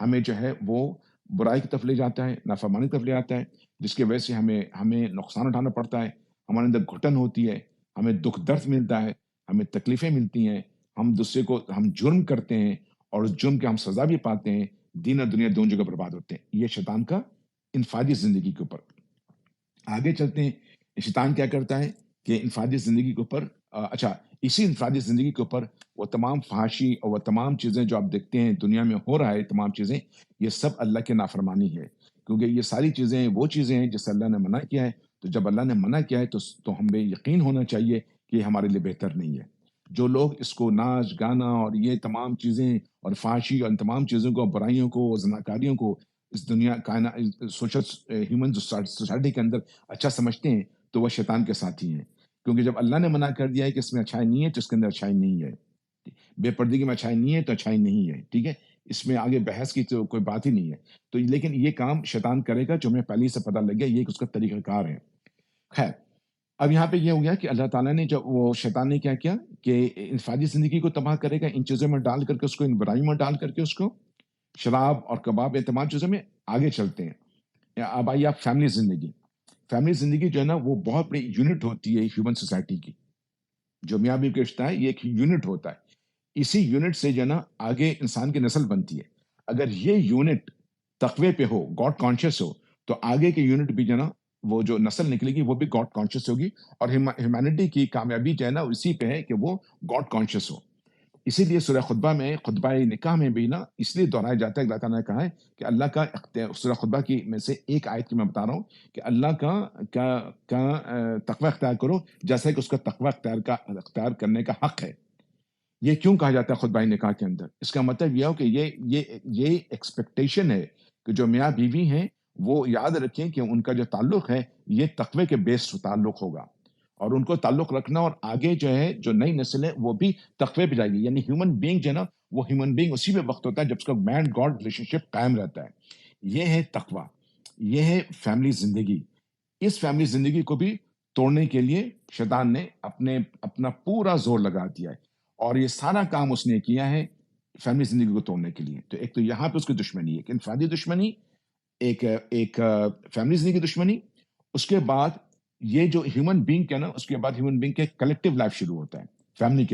ہمیں جو ہے وہ برائی کی طرف لے جاتا ہے, نافرمانی کی طرف لے جاتا ہے, جس کی وجہ سے ہمیں نقصان اٹھانا پڑتا ہے, ہمارے اندر گھٹن ہوتی ہے, ہمیں دکھ درد ملتا ہے, ہمیں تکلیفیں ملتی ہیں, ہم دوسرے کو ہم جرم کرتے ہیں اور اس جرم کے ہم سزا بھی پاتے ہیں, دین اور دنیا دونوں جگہ برباد ہوتے ہیں. یہ شیطان کا انفرادی زندگی کے اوپر. آگے چلتے ہیں, شیطان کیا کرتا ہے کہ انفرادی زندگی کے اوپر اسی انفرادی زندگی کے اوپر وہ تمام فحاشی اور وہ تمام چیزیں جو آپ دیکھتے ہیں دنیا میں ہو رہا ہے, تمام چیزیں یہ سب اللہ کے نافرمانی ہے, کیونکہ یہ ساری چیزیں وہ چیزیں ہیں جس سے اللہ نے منع کیا ہے. تو جب اللہ نے منع کیا ہے تو ہمیں یقین ہونا چاہیے کہ یہ ہمارے لیے بہتر نہیں ہے. جو لوگ اس کو ناچ گانا اور یہ تمام چیزیں اور فحاشی اور ان تمام چیزوں کو, برائیوں کو, زناکاریوں کو اس دنیا کائنات سوشل ہیومن سوسائٹی کے اندر اچھا سمجھتے ہیں تو وہ شیطان کے ساتھی ہیں. کیونکہ جب اللہ نے منع کر دیا ہے کہ اس میں اچھائی نہیں ہے تو اس کے اندر اچھائی نہیں ہے. بے پردگی میں اچھائی نہیں ہے تو اچھائی نہیں ہے. ٹھیک ہے, اس میں آگے بحث کی تو کوئی بات ہی نہیں ہے. تو لیکن یہ کام شیطان کرے گا جو ہمیں پہلے سے پتہ لگ گیا, یہ اس کا طریقہ کار ہے. خیر, اب یہاں پہ یہ ہو گیا کہ اللہ تعالیٰ نے جب وہ شیطان نے کیا کیا کہ انفرادی زندگی کو تباہ کرے گا ان چیزوں میں ڈال کر کے, اس کو ان برائیوں میں ڈال کر کے, اس کو شراب اور کباب, یہ تمام چیزوں میں. آگے چلتے ہیں, اب آئیے آپ فیملی زندگی. فیملی زندگی جو ہے نا وہ بہت بڑی یونٹ ہوتی ہے ہیومن سوسائٹی کی. جو میاں بیوی کا رشتہ ہے یہ ایک یونٹ ہوتا ہے. اسی یونٹ سے جو ہے نا آگے انسان کی نسل بنتی ہے. اگر یہ یونٹ تقوی پہ ہو, گاڈ کانشیس ہو, تو آگے کے یونٹ بھی جو ہے نا وہ جو نسل نکلے گی وہ بھی گاڈ کانشیس ہوگی. اور ہیومینٹی کی کامیابی جو ہے نا اسی پہ ہے کہ وہ گاڈ کانشیس ہو. اسی لیے سورہ خطبہ میں, خطبہ نکاح میں بھی نا اس لیے دہرایا جاتا ہے کہ اللہ تعالیٰ نے کہا ہے کہ اللہ کا سورہ خطبہ کی میں سے ایک آیت کی میں بتا رہا ہوں کہ اللہ کا تقوی اختیار کرو جیسا کہ اس کا تقوی اختیار کرنے کا حق ہے. یہ کیوں کہا جاتا ہے خطبہ نکاح کے اندر؟ اس کا مطلب یہ ہو کہ یہ ایکسپیکٹیشن ہے کہ جو میاں بیوی ہیں وہ یاد رکھیں کہ ان کا جو تعلق ہے یہ تقوی کے بیس تعلق ہوگا, اور ان کو تعلق رکھنا, اور آگے جو ہے جو نئی نسل ہے وہ بھی تقوی پہ جائے گی. یعنی ہیومن بینگ جو ہے نا وہ ہیومن بینگ اسی پہ وقت ہوتا ہے جب اس کا مین گاڈ ریلیشن شپ قائم رہتا ہے. یہ ہے تقوی, یہ ہے فیملی زندگی. اس فیملی زندگی کو بھی توڑنے کے لیے شیطان نے اپنا پورا زور لگا دیا ہے, اور یہ سارا کام اس نے کیا ہے فیملی زندگی کو توڑنے کے لیے. تو ایک تو یہاں پہ اس کی دشمنی ہے, ایک انفرادی دشمنی, ایک فیملی زندگی کی دشمنی. اس کے بعد یہ جو ہیومن بینگ ہے نا, اس کے بعد ہیومن بینگ کے کلیکٹیو لائف شروع ہوتا ہے. فیملی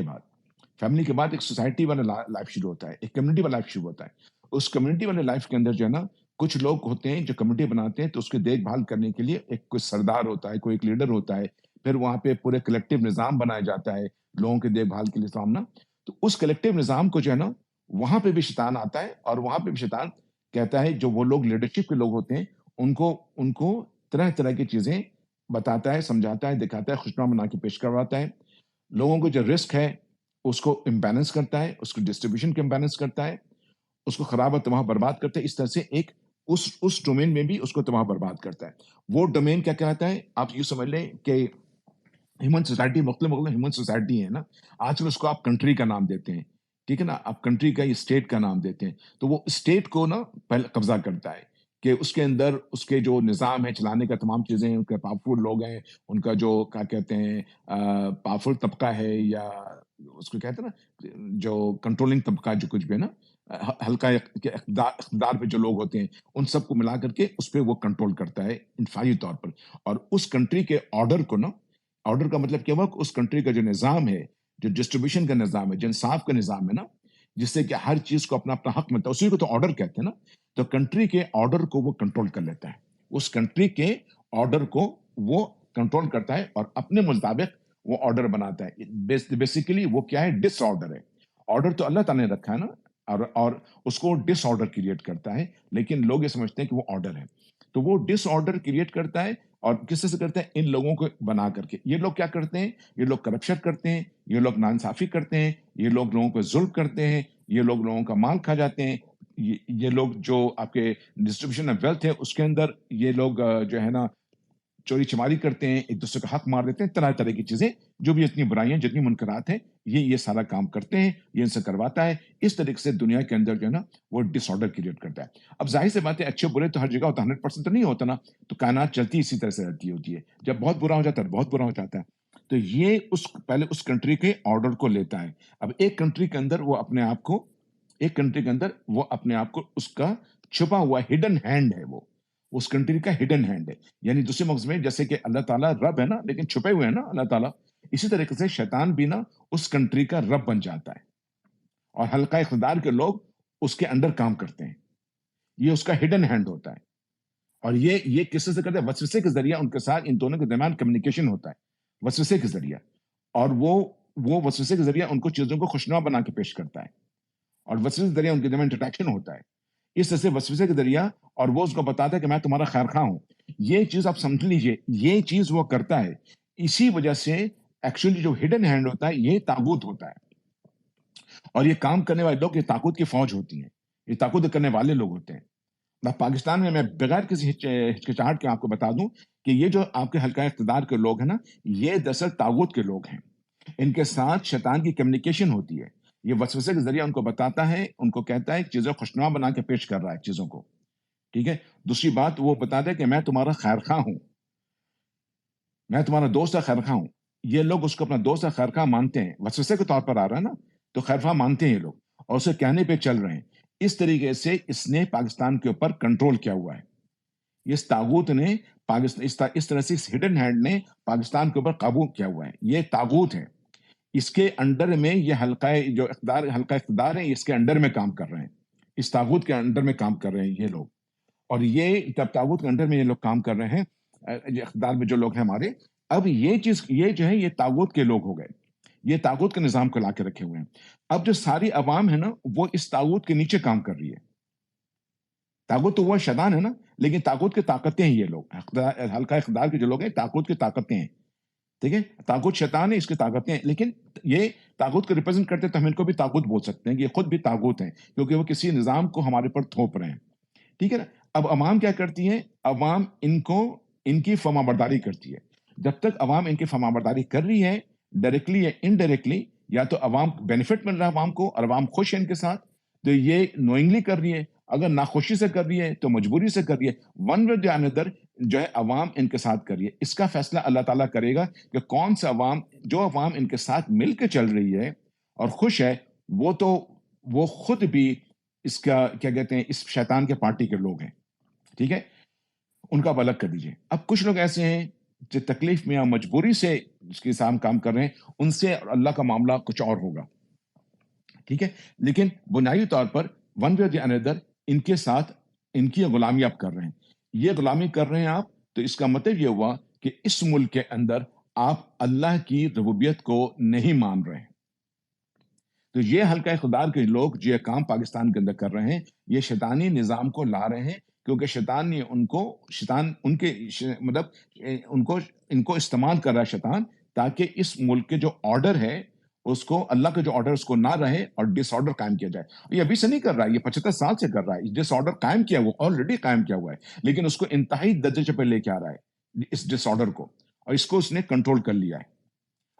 کے بعد ایک سوسائٹی والا لائف شروع ہوتا ہے, ایک کمیونٹی والا لائف شروع ہوتا ہے. اس کمیونٹی والے لائف کے اندر جو ہے نا کچھ لوگ ہوتے ہیں جو کمیٹی بناتے ہیں تو اس کی دیکھ بھال کرنے کے لیے ایک کوئی سردار ہوتا ہے، کوئی ایک لیڈر ہوتا ہے، پھر وہاں پہ پورے کلیکٹیو نظام بنایا جاتا ہے لوگوں کی دیکھ بھال کے لیے سامنا. تو اس کلیکٹیو نظام کو جو ہے نا وہاں پہ بھی شیطان آتا ہے، اور وہاں پہ بھی شیطان کہتا ہے جو وہ لوگ لیڈرشپ کے لوگ ہوتے ہیں ان کو طرح طرح کی چیزیں بتاتا ہے، سمجھاتا ہے، دکھاتا ہے، خوشنما بنا کے پیش کرواتا ہے. لوگوں کو جو رسک ہے اس کو امبیلنس کرتا ہے، اس کو ڈسٹریبیوشن کے امبیلنس کرتا ہے، اس کو خراب اور تباہ برباد کرتا ہے. اس طرح سے ایک اس ڈومین میں بھی اس کو تباہ برباد کرتا ہے. وہ ڈومین کیا کہلاتا ہے؟ آپ یوں سمجھ لیں کہ ہیومن سوسائٹی مختلف ہیومن سوسائٹی ہے نا، آج کل اس کو آپ کنٹری کا نام دیتے ہیں، ٹھیک ہے نا، آپ کنٹری کا یا اسٹیٹ کا نام دیتے ہیں. تو وہ اسٹیٹ کو نا پہلے قبضہ کرتا ہے کہ اس کے اندر اس کے جو نظام ہے چلانے کا، تمام چیزیں، ان کے پاورفل لوگ ہیں، ان کا جو کیا کہتے ہیں پاورفل طبقہ ہے، یا اس کو کہتے ہیں نا جو کنٹرولنگ طبقہ جو کچھ بھی ہے نا، ہلکا اقتدار پہ جو لوگ ہوتے ہیں، ان سب کو ملا کر کے اس پہ وہ کنٹرول کرتا ہے انفرادی طور پر. اور اس کنٹری کے آرڈر کو نا، آرڈر کا مطلب کیا ہوا کہ اس کنٹری کا جو نظام ہے، جو ڈسٹریبیوشن کا نظام ہے، جو انصاف کا نظام ہے نا، جس سے کہ ہر چیز کو اپنا اپنا حق ملتا ہے، اسی کو تو آرڈر کہتے ہیں نا. تو کنٹری کے آرڈر کو وہ کنٹرول کر لیتا ہے، اس کنٹری کے آرڈر کو وہ کنٹرول کرتا ہے اور اپنے مطابق وہ آرڈر بناتا ہے. بیسیکلی وہ کیا ہے؟ ڈس آرڈر ہے. آرڈر تو اللہ تعالیٰ نے رکھا ہے نا، اور اس کو ڈس آرڈر کریٹ کرتا ہے، لیکن لوگ یہ سمجھتے ہیں کہ وہ آرڈر ہے. تو وہ ڈس آرڈر کریٹ کرتا ہے، اور کس سے کرتے ہیں؟ ان لوگوں کو بنا کر کے. یہ لوگ کیا کرتے ہیں؟ یہ لوگ کرپشن کرتے ہیں، یہ لوگ ناانصافی کرتے ہیں، یہ لوگ لوگوں پہ ظلم کرتے ہیں، یہ لوگ لوگوں کا مال کھا جاتے ہیں. یہ لوگ جو آپ کے ڈسٹریبیوشن آف ویلتھ ہے اس کے اندر یہ لوگ جو ہے نا چوری چماری کرتے ہیں، ایک دوسرے کا حق مار دیتے ہیں، طرح طرح کی چیزیں، جو بھی اتنی برائیاں، جتنی منکرات ہیں، یہ سارا کام کرتے ہیں، یہ ان سے کرواتا ہے. اس طریقے سے دنیا کے اندر جو ہے نا وہ ڈس آرڈر کریٹ کرتا ہے. اب ظاہر سی بات ہے اچھے برے تو ہر جگہ ہوتا ہے، 100% تو نہیں ہوتا نا. تو کائنات چلتی اسی طرح سے رہتی ہوتی ہے. جب بہت برا ہو جاتا ہے بہت برا ہو جاتا ہے. تو یہ پہلے اس کنٹری کے آرڈر کو لیتا ہے. اب ایک کنٹری کے اندر وہ اپنے آپ کو اس کا چھپا ہوا ہڈن ہینڈ ہے، وہ اس کنٹری کا ہڈن ہینڈ ہے. یعنی دوسرے مقصد میں جیسے کہ اللہ تعالیٰ رب ہے نا، لیکن چھپے ہوئے ہیں نا اللہ تعالیٰ، اسی طریقے سے شیطان بھی نا اس کنٹری کا رب بن جاتا ہے، اور حلقہ اقتدار کے لوگ اس کے انڈر کام کرتے ہیں. یہ اس کا ہڈن ہینڈ ہوتا ہے. اور یہ کس سے کرتے ہیں؟ وسوسے کے ذریعہ ان کے ساتھ ان دونوں کے درمیان کمیونیکیشن ہوتا ہے، وسوسے کے ذریعہ. اور وہ وسوسے کے ذریعہ ان کو چیزوں کو خوشنما بنا کے پیش کرتا ہے، اور وسوسے کے ذریعہ ان کے درمیان انٹریکشن ہوتا ہے. اس طرح سے وسوسے کے ذریعہ، اور وہ اس کو بتاتا ہے کہ میں تمہارا خیر خواہ ہوں. یہ چیز آپ سمجھ لیجئے، یہ چیز وہ کرتا ہے. اسی وجہ سے ایکچولی جو ہڈن ہینڈ ہوتا ہے یہ طاغوت ہوتا ہے، اور یہ کام کرنے والے لوگ یہ طاغوت کی فوج ہوتی ہیں، یہ طاغوت کرنے والے لوگ ہوتے ہیں. پاکستان میں بغیر کسی ہچکچاہٹ کے آپ کو بتا دوں کہ یہ جو آپ کے حلقہ اقتدار کے لوگ ہیں نا، یہ دراصل طاغوت کے لوگ ہیں. ان کے ساتھ شیطان کی کمیونیکیشن ہوتی ہے. یہ وسوسے کے ذریعے ان کو بتاتا ہے، ان کو کہتا ہے چیزوں خوشنما بنا کے پیش کر رہا ہے چیزوں کو، ٹھیک ہے. دوسری بات وہ بتاتا ہے کہ میں تمہارا خیر خواہ ہوں، میں تمہارا دوست خیر خواہ ہوں. یہ لوگ اس کو اپنا دوست خیر خواہ مانتے ہیں، وسوسے کے طور پر آ رہا ہے نا، تو خیر خواہ مانتے ہیں یہ لوگ، اور اسے کہنے پہ چل رہے ہیں. اس طریقے سے اس نے پاکستان کے اوپر کنٹرول کیا ہوا ہے. اس طاغوت نے اس طرح سے اس ہڈن ہینڈ نے پاکستان کے اوپر قابو کیا ہوا ہے. یہ طاغوت ہے، اس کے انڈر میں یہ حلقہ اقتدار ہے، اس کے انڈر میں کام کر رہے ہیں، اس طاغوت کے انڈر میں کام کر رہے ہیں یہ لوگ. اور یہ جب طاغوت کے انڈر میں یہ لوگ کام کر رہے ہیں، اقتدار میں جو لوگ ہیں ہمارے، اب یہ چیز یہ جو ہے یہ طاغوت کے لوگ ہو گئے، یہ طاغوت کے نظام کو لا کے رکھے ہوئے ہیں. اب جو ساری عوام ہے نا وہ اس طاغوت کے نیچے کام کر رہی ہے. طاغوت تو وہ شیطان ہے نا، لیکن طاغوت کی طاقتیں ہیں یہ لوگ، حلقہ اقتدار کے جو لوگ ہیں طاغوت کی طاقتیں ہیں، ٹھیک ہے. طاغوت شیطان ہے، اس کی طاقتیں ہیں، لیکن یہ طاغوت کو ریپرزینٹ کرتے تو ہم ان کو بھی طاغوت بول سکتے ہیں کہ یہ خود بھی طاغوت ہیں، کیونکہ وہ کسی نظام کو ہمارے پر تھوپ رہے ہیں، ٹھیک ہے نا. اب عوام کیا کرتی ہے؟ عوام ان کی فرما برداری کرتی ہے. جب تک عوام ان کی فرما برداری کر رہی ہے، ڈائریکٹلی یا انڈائریکٹلی، یا تو عوام بینیفٹ مل رہا ہے عوام کو اور عوام خوش ہے ان کے ساتھ، تو یہ نوئنگلی کر رہی ہے. اگر ناخوشی سے کر رہی ہے تو مجبوری سے کر رہی ہے. ون وے یا اندر جو ہے عوام ان کے ساتھ کر رہی ہے. اس کا فیصلہ اللہ تعالیٰ کرے گا کہ کون سا جو عوام ان کے ساتھ مل کے چل رہی ہے اور خوش ہے، وہ خود بھی اس کا کیا کہتے ہیں، اس شیطان کے پارٹی کے لوگ ہیں، ٹھیک ہے. ان کا الگ کر دیجئے. اب کچھ لوگ ایسے ہیں جو تکلیف میں یا مجبوری سے اس کے ساتھ کام کر رہے ہیں، ان سے اللہ کا معاملہ کچھ اور ہوگا، ٹھیک ہے. لیکن بنیادی طور پر ون وے اور دی اندر ان کے ساتھ ان کی غلامی آپ کر رہے ہیں. یہ غلامی کر رہے ہیں آپ، تو اس کا مطلب یہ ہوا کہ اس ملک کے اندر آپ اللہ کی ربوبیت کو نہیں مان رہے ہیں. تو یہ حلقہ اقتدار کے لوگ جو یہ کام پاکستان کے اندر کر رہے ہیں، یہ شیطانی نظام کو لا رہے ہیں، کیونکہ شیطان نے شیطان ان کے مطلب ان کو استعمال کر رہا ہے شیطان، تاکہ اس ملک کے جو آرڈر ہے اس کو، اللہ کا جو آرڈر اس کو نہ رہے اور ڈس آرڈر قائم کیا جائے. یہ ابھی سے نہیں کر رہا ہے، یہ 75 سال سے کر رہا ہے. ڈس آرڈر قائم کیا وہ آلریڈی قائم کیا ہوا ہے، لیکن اس کو انتہائی درجے پہ لے کے آ رہا ہے اس ڈس آرڈر کو، اور اس کو اس نے کنٹرول کر لیا ہے.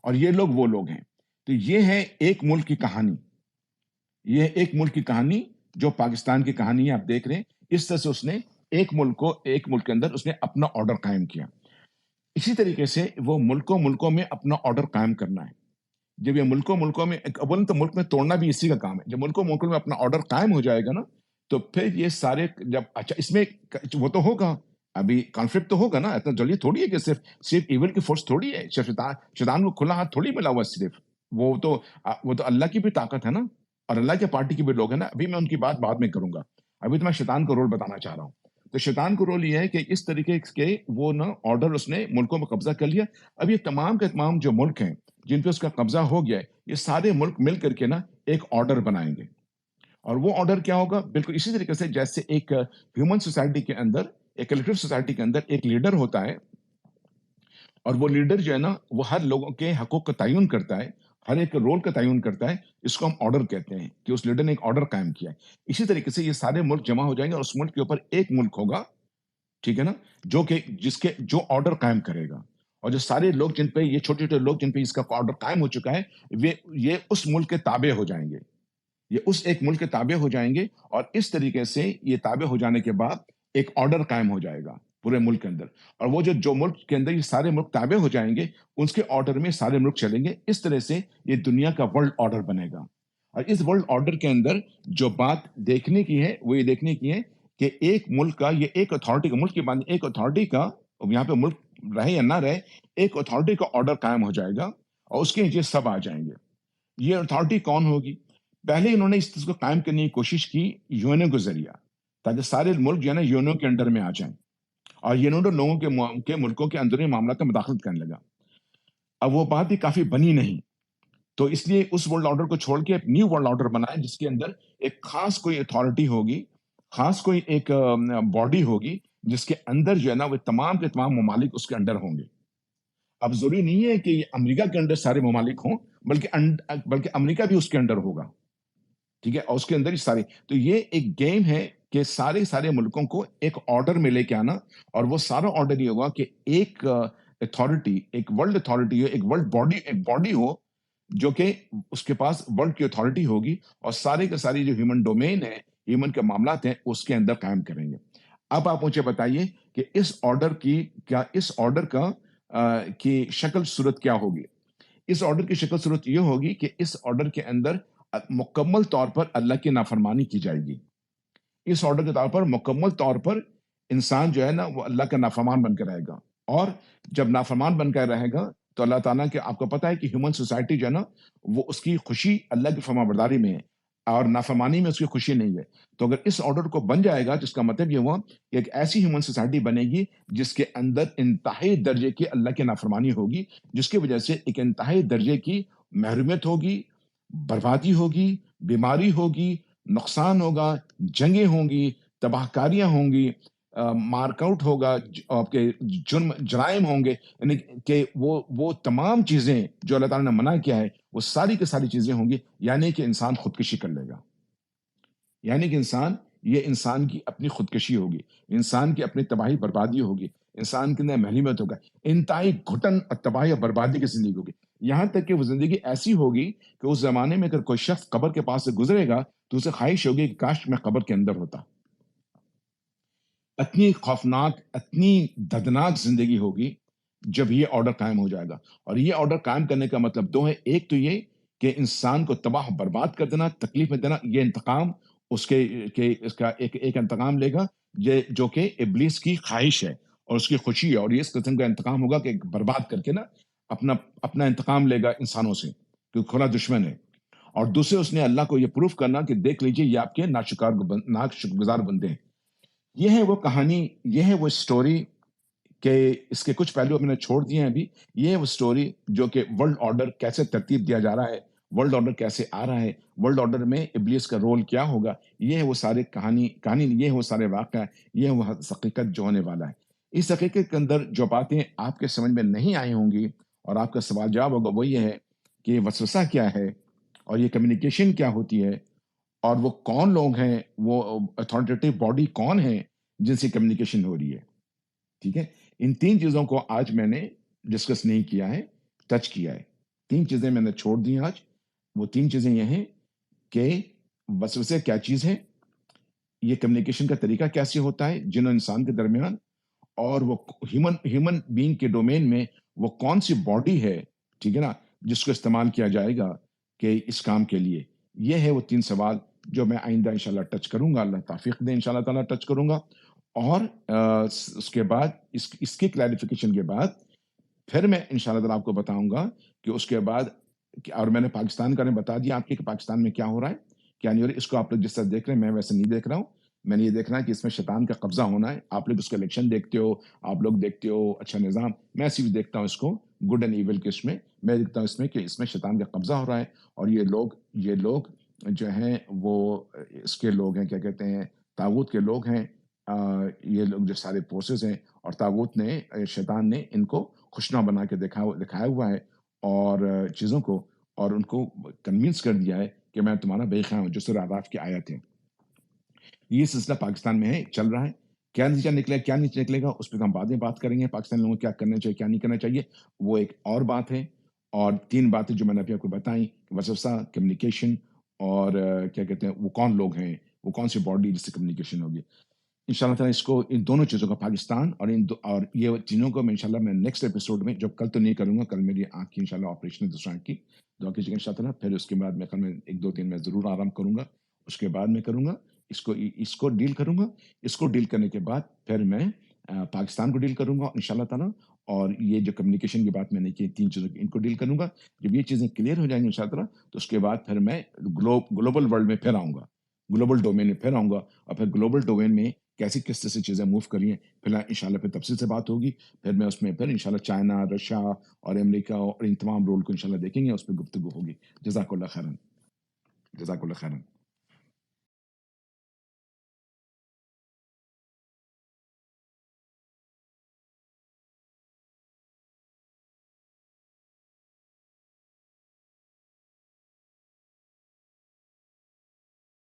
اور یہ لوگ وہ لوگ ہیں. تو یہ ہے ایک ملک کی کہانی، یہ ایک ملک کی کہانی جو پاکستان کی کہانی ہے. آپ دیکھ رہے ہیں اس طرح سے اس نے ایک ملک کے اندر اس نے اپنا آرڈر قائم کیا. اسی طریقے سے وہ ملکوں میں اپنا آرڈر قائم کرنا ہے. جب یہ ملکوں میں اول تو ملک میں توڑنا بھی اسی کا کام ہے. جب ملکوں میں اپنا آرڈر قائم ہو جائے گا نا، تو پھر یہ سارے جب اچھا اس میں وہ تو ہوگا، ابھی کانفلکٹ تو ہوگا نا. اتنا جلدی تھوڑی ہے کہ صرف ایول کی فورس تھوڑی ہے، صرف شیطان کو کھلا ہاتھ تھوڑی ملا ہوا. صرف وہ تو اللہ کی بھی طاقت ہے نا، اور اللہ کے پارٹی کے بھی لوگ ہیں نا. ابھی میں ان کی بات بعد میں کروں گا، ابھی تو میں شیطان کا رول بتانا چاہ رہا ہوں. تو شیطان کا رول یہ ہے کہ اس طریقے کے وہ نا آرڈر اس نے ملکوں میں قبضہ کر لیا. اب یہ تمام کے تمام جو ملک ہیں جن پہ اس کا قبضہ ہو گیا ہے، یہ سارے ملک مل کر کے نا ایک آرڈر بنائیں گے. اور وہ آرڈر کیا ہوگا؟ بالکل اسی طریقے سے جیسے ایک ہیومن سوسائٹی کے اندر، ایک کلیکٹیو سوسائٹی کے اندر ایک لیڈر ہوتا ہے، اور وہ لیڈر جو ہے نا وہ ہر لوگوں کے حقوق کا تعین کرتا ہے، ہر ایک رول کا تعین کرتا ہے. اس کو ہم آرڈر کہتے ہیں کہ اس لیڈر نے ایک آرڈر قائم کیا ہے. اسی طریقے سے یہ سارے ملک جمع ہو جائیں گے اور اس ملک کے اوپر ایک ملک ہوگا، ٹھیک ہے نا، جو آرڈر قائم کرے گا. اور جو سارے لوگ جن پہ یہ چھوٹے چھوٹے لوگ جن پہ اس کا آرڈر قائم ہو چکا ہے، یہ اس ملک کے تابع ہو جائیں گے، یہ اس ایک ملک کے تابع ہو جائیں گے. اور اس طریقے سے یہ تابع ہو جانے کے بعد ایک آرڈر قائم ہو جائے گا پورے ملک کے اندر. اور وہ جو ملک کے اندر یہ سارے ملک تابع ہو جائیں گے، اس کے آرڈر میں سارے ملک چلیں گے. اس طرح سے یہ دنیا کا ورلڈ آرڈر بنے گا. اور اس ورلڈ آرڈر کے اندر جو بات دیکھنے کی ہے وہ یہ دیکھنے کی ہے کہ ایک ملک کا، یہ ایک اتھارٹی کا، ملک کی بات، ایک اتھارٹی کا، یہاں پہ ملک رہے یا نہ رہے، ایک اتھارٹی کا آرڈر قائم ہو جائے گا اور اس کے نیچے سب آ جائیں گے. یہ اتھارٹی کون ہوگی؟ پہلے انہوں نے اس چیز کو قائم کرنے کی کوشش کی یونو کے ذریعہ، تاکہ سارے ملک جو ہے نا یونو کے انڈر میں آ جائیں. اور یونو لوگوں کے ملکوں کے اندرونی معاملات میں مداخلت کرنے لگا. اب وہ بات بھی کافی بنی نہیں، تو اس لیے اس ورلڈ آرڈر کو چھوڑ کے ایک نیو ورلڈ آرڈر بنائے، جس کے اندر ایک خاص کوئی اتھارٹی ہوگی، خاص کوئی ایک باڈی ہوگی، جس کے اندر جو ہے نا وہ تمام کے تمام ممالک اس کے انڈر ہوں گے. اب ضروری نہیں ہے کہ یہ امریکہ کے انڈر سارے ممالک ہوں، بلکہ امریکہ بھی اس کے انڈر ہوگا، ٹھیک ہے، اور اس کے اندر ہی سارے. تو یہ ایک گیم ہے کہ سارے ملکوں کو ایک آرڈر میں لے کے آنا. اور وہ سارا آرڈر یہ ہوگا کہ ایک اتھارٹی، ایک ورلڈ اتھارٹی ہو، ایک ورلڈ باڈی، ایک باڈی ہو جو کہ اس کے پاس ورلڈ کی اتھارٹی ہوگی، اور سارے کے ساری جو ہیومن ڈومین ہے، ہیومن کے معاملات ہیں، اس کے اندر قائم کریں گے. اب آپ مجھے بتائیے کہ اس آرڈر کا کی شکل صورت کیا ہوگی؟ اس آرڈر کی شکل صورت یہ ہوگی کہ اس آرڈر کے اندر مکمل طور پر اللہ کی نافرمانی کی جائے گی. اس آرڈر کے طور پر مکمل طور پر انسان جو ہے نا وہ اللہ کا نافرمان بن کے رہے گا. اور جب نافرمان بن کر رہے گا تو اللہ تعالیٰ کے، آپ کو پتا ہے کہ ہیومن سوسائٹی جو ہے نا وہ اس کی خوشی اللہ کی فرما برداری میں ہے، اور نافرمانی میں اس کی خوشی نہیں ہے. تو اگر اس آرڈر کو بن جائے گا، جس کا مطلب یہ ہوا کہ ایک ایسی ہیومن سوسائٹی بنے گی جس کے اندر انتہائی درجے کی اللہ کی نافرمانی ہوگی، جس کی وجہ سے ایک انتہائی درجے کی محرومیت ہوگی، بربادی ہوگی، بیماری ہوگی، نقصان ہوگا، جنگیں ہوں گی، تباہ کاریاں ہوں گی، مارک آؤٹ ہوگا، آپ کے جرائم ہوں گے. یعنی کہ وہ تمام چیزیں جو اللہ تعالیٰ نے منع کیا ہے وہ ساری کی ساری چیزیں ہوں گی. یعنی کہ انسان خودکشی کر لے گا، یعنی کہ انسان کی اپنی خودکشی ہوگی، انسان کی اپنی تباہی بربادی ہوگی، انسان کے اندر محرومیت ہوگا، انتہائی گھٹن اور تباہی اور بربادی کی زندگی ہوگی. یہاں تک کہ وہ زندگی ایسی ہوگی کہ اس زمانے میں اگر کوئی شخص قبر کے پاس سے گزرے گا تو اسے خواہش ہوگی کہ کاش میں قبر کے اندر ہوتا. اتنی خوفناک، اتنی دردناک زندگی ہوگی جب یہ آرڈر قائم ہو جائے گا. اور یہ آرڈر قائم کرنے کا مطلب دو ہے. ایک تو یہ کہ انسان کو تباہ و برباد کر دینا، تکلیف میں دینا. یہ انتقام اس کا ایک انتقام لے گا جو کہ ابلیس کی خواہش ہے اور اس کی خوشی ہے. اور یہ اس قسم کا انتقام ہوگا کہ برباد کر کے نا اپنا انتقام لے گا انسانوں سے، کیونکہ کھلا دشمن ہے. اور دوسرے اس نے اللہ کو یہ پروف کرنا کہ دیکھ لیجئے یہ آپ کے ناشکر گزار بندے ہیں. یہ ہے وہ کہانی، یہ ہے وہ اسٹوری کہ اس کے کچھ پہلو میں نے چھوڑ دیے ہیں ابھی. یہ ہے وہ اسٹوری جو کہ ورلڈ آرڈر کیسے ترتیب دیا جا رہا ہے، ورلڈ آرڈر کیسے آ رہا ہے، ورلڈ آرڈر میں ابلیس کا رول کیا ہوگا. یہ ہے وہ سارے کہانی یہ ہے وہ سارے واقعہ، یہ ہے وہ حقیقت جو ہونے والا ہے. اس حقیقت کے اندر جو باتیں آپ کے سمجھ میں نہیں آئی ہوں گی اور آپ کا سوال جواب ہوگا وہ یہ ہے کہ وسوسہ کیا ہے اور یہ کمیونیکیشن کیا ہوتی ہے اور وہ کون لوگ ہیں، وہ اتھارٹیٹیو باڈی کون ہے جن سے کمیونیکیشن ہو رہی ہے. ٹھیک ہے. ان تین چیزوں کو آج میں نے ڈسکس نہیں کیا ہے، ٹچ کیا ہے. تین چیزیں میں نے چھوڑ دی ہیں آج. وہ تین چیزیں یہ ہیں کہ وسوسے کیا چیز ہے، یہ کمیونیکیشن کا طریقہ کیسے ہوتا ہے جن و انسان کے درمیان، اور وہ ہیومن بینگ کے ڈومین میں وہ کون سی باڈی ہے، ٹھیک ہے نا، جس کو استعمال کیا جائے گا کہ اس کام کے لیے. یہ ہے وہ تین سوال جو میں آئندہ انشاءاللہ ٹچ کروں گا، اللہ توفیق دے انشاءاللہ تعالیٰ ٹچ کروں گا. اور اس کے بعد اس کی کلیریفیکیشن کے بعد پھر میں انشاءاللہ تعالیٰ آپ کو بتاؤں گا کہ اس کے بعد اور میں نے پاکستان کا نے بتا دیا آپ کے کہ پاکستان میں کیا ہو رہا ہے کیا نہیں ہو رہا ہے. اس کو آپ لوگ جس طرح دیکھ رہے ہیں میں ویسے نہیں دیکھ رہا ہوں. میں نے یہ دیکھ رہا ہے کہ اس میں شیطان کا قبضہ ہونا ہے. آپ لوگ اس کا الیکشن دیکھتے ہو، آپ لوگ دیکھتے ہو اچھا نظام، میں صرف دیکھتا ہوں اس کو گڈ اینڈ ایول کے اس میں دیکھتا ہوں اس میں کہ اس میں شیطان کا قبضہ ہو رہا ہے. اور یہ لوگ جو ہیں وہ اس کے لوگ ہیں، کیا کہتے ہیں، طاغوت کے لوگ ہیں. یہ لوگ جو سارے فورسز ہیں اور طاغوت نے شیطان نے ان کو خوشنما بنا کے دکھایا ہوا ہے اور چیزوں کو، اور ان کو کنونس کر دیا ہے کہ میں تمہارا بے خیال ہوں، جو سورہ اعراف کی آیت ہے. یہ سلسلہ پاکستان میں ہے، چل رہا ہے. کیا نتیجہ نکلے کیا نہیں نکلے گا اس پہ ہم بعد میں بات کریں گے. پاکستانی لوگوں کو کیا کرنا چاہیے کیا نہیں کرنا چاہیے وہ ایک اور بات ہے. اور تین باتیں جو میں نے ابھی آپ کو بتائیں، وسوسہ، کمیونیکیشن اور کیا کہتے ہیں وہ کون لوگ ہیں، وہ کون سی باڈی جس سے کمیونیکیشن ہوگی. انشاءاللہ تعالیٰ اس کو ان دونوں چیزوں کا پاکستان اور اور یہ چیزوں کو میں انشاءاللہ میں نیکسٹ ایپیسوڈ میں، جو کل تو نہیں کروں گا، کل میری آنکھ کی انشاءاللہ آپریشن ہے دوسرے آنکھ کی، دعا کیجیے گا انشاءاللہ. پھر اس کے بعد میں کل میں ایک دو دن میں ضرور آرام کروں گا. اس کے بعد میں کروں گا اس کو ڈیل کروں گا. اس کو ڈیل کرنے کے بعد پھر میں پاکستان کو ڈیل کروں گا انشاءاللہ تعالیٰ. اور یہ جو کمیونیکیشن کی بات میں نے کی تین چیزوں کی، ان کو ڈیل کروں گا. جب یہ چیزیں کلیئر ہو جائیں گی انشاءاللہ تعالیٰ تو اس کے بعد پھر میں گلوبل ورلڈ میں پھر آؤں گا، گلوبل ڈومین میں پھر آؤں گا. اور پھر گلوبل ڈومین میں کیسی کس طرح سے چیزیں موو کریے پھر انشاءاللہ پھر تفصیل سے بات ہوگی. پھر میں اس میں پھر انشاءاللہ چائنا، رشیا اور امریکہ اور ان تمام رول کو انشاءاللہ دیکھیں گے، اس پہ گفتگو ہوگی. جزاک اللہ خیرن، جزاک اللہ خیرن.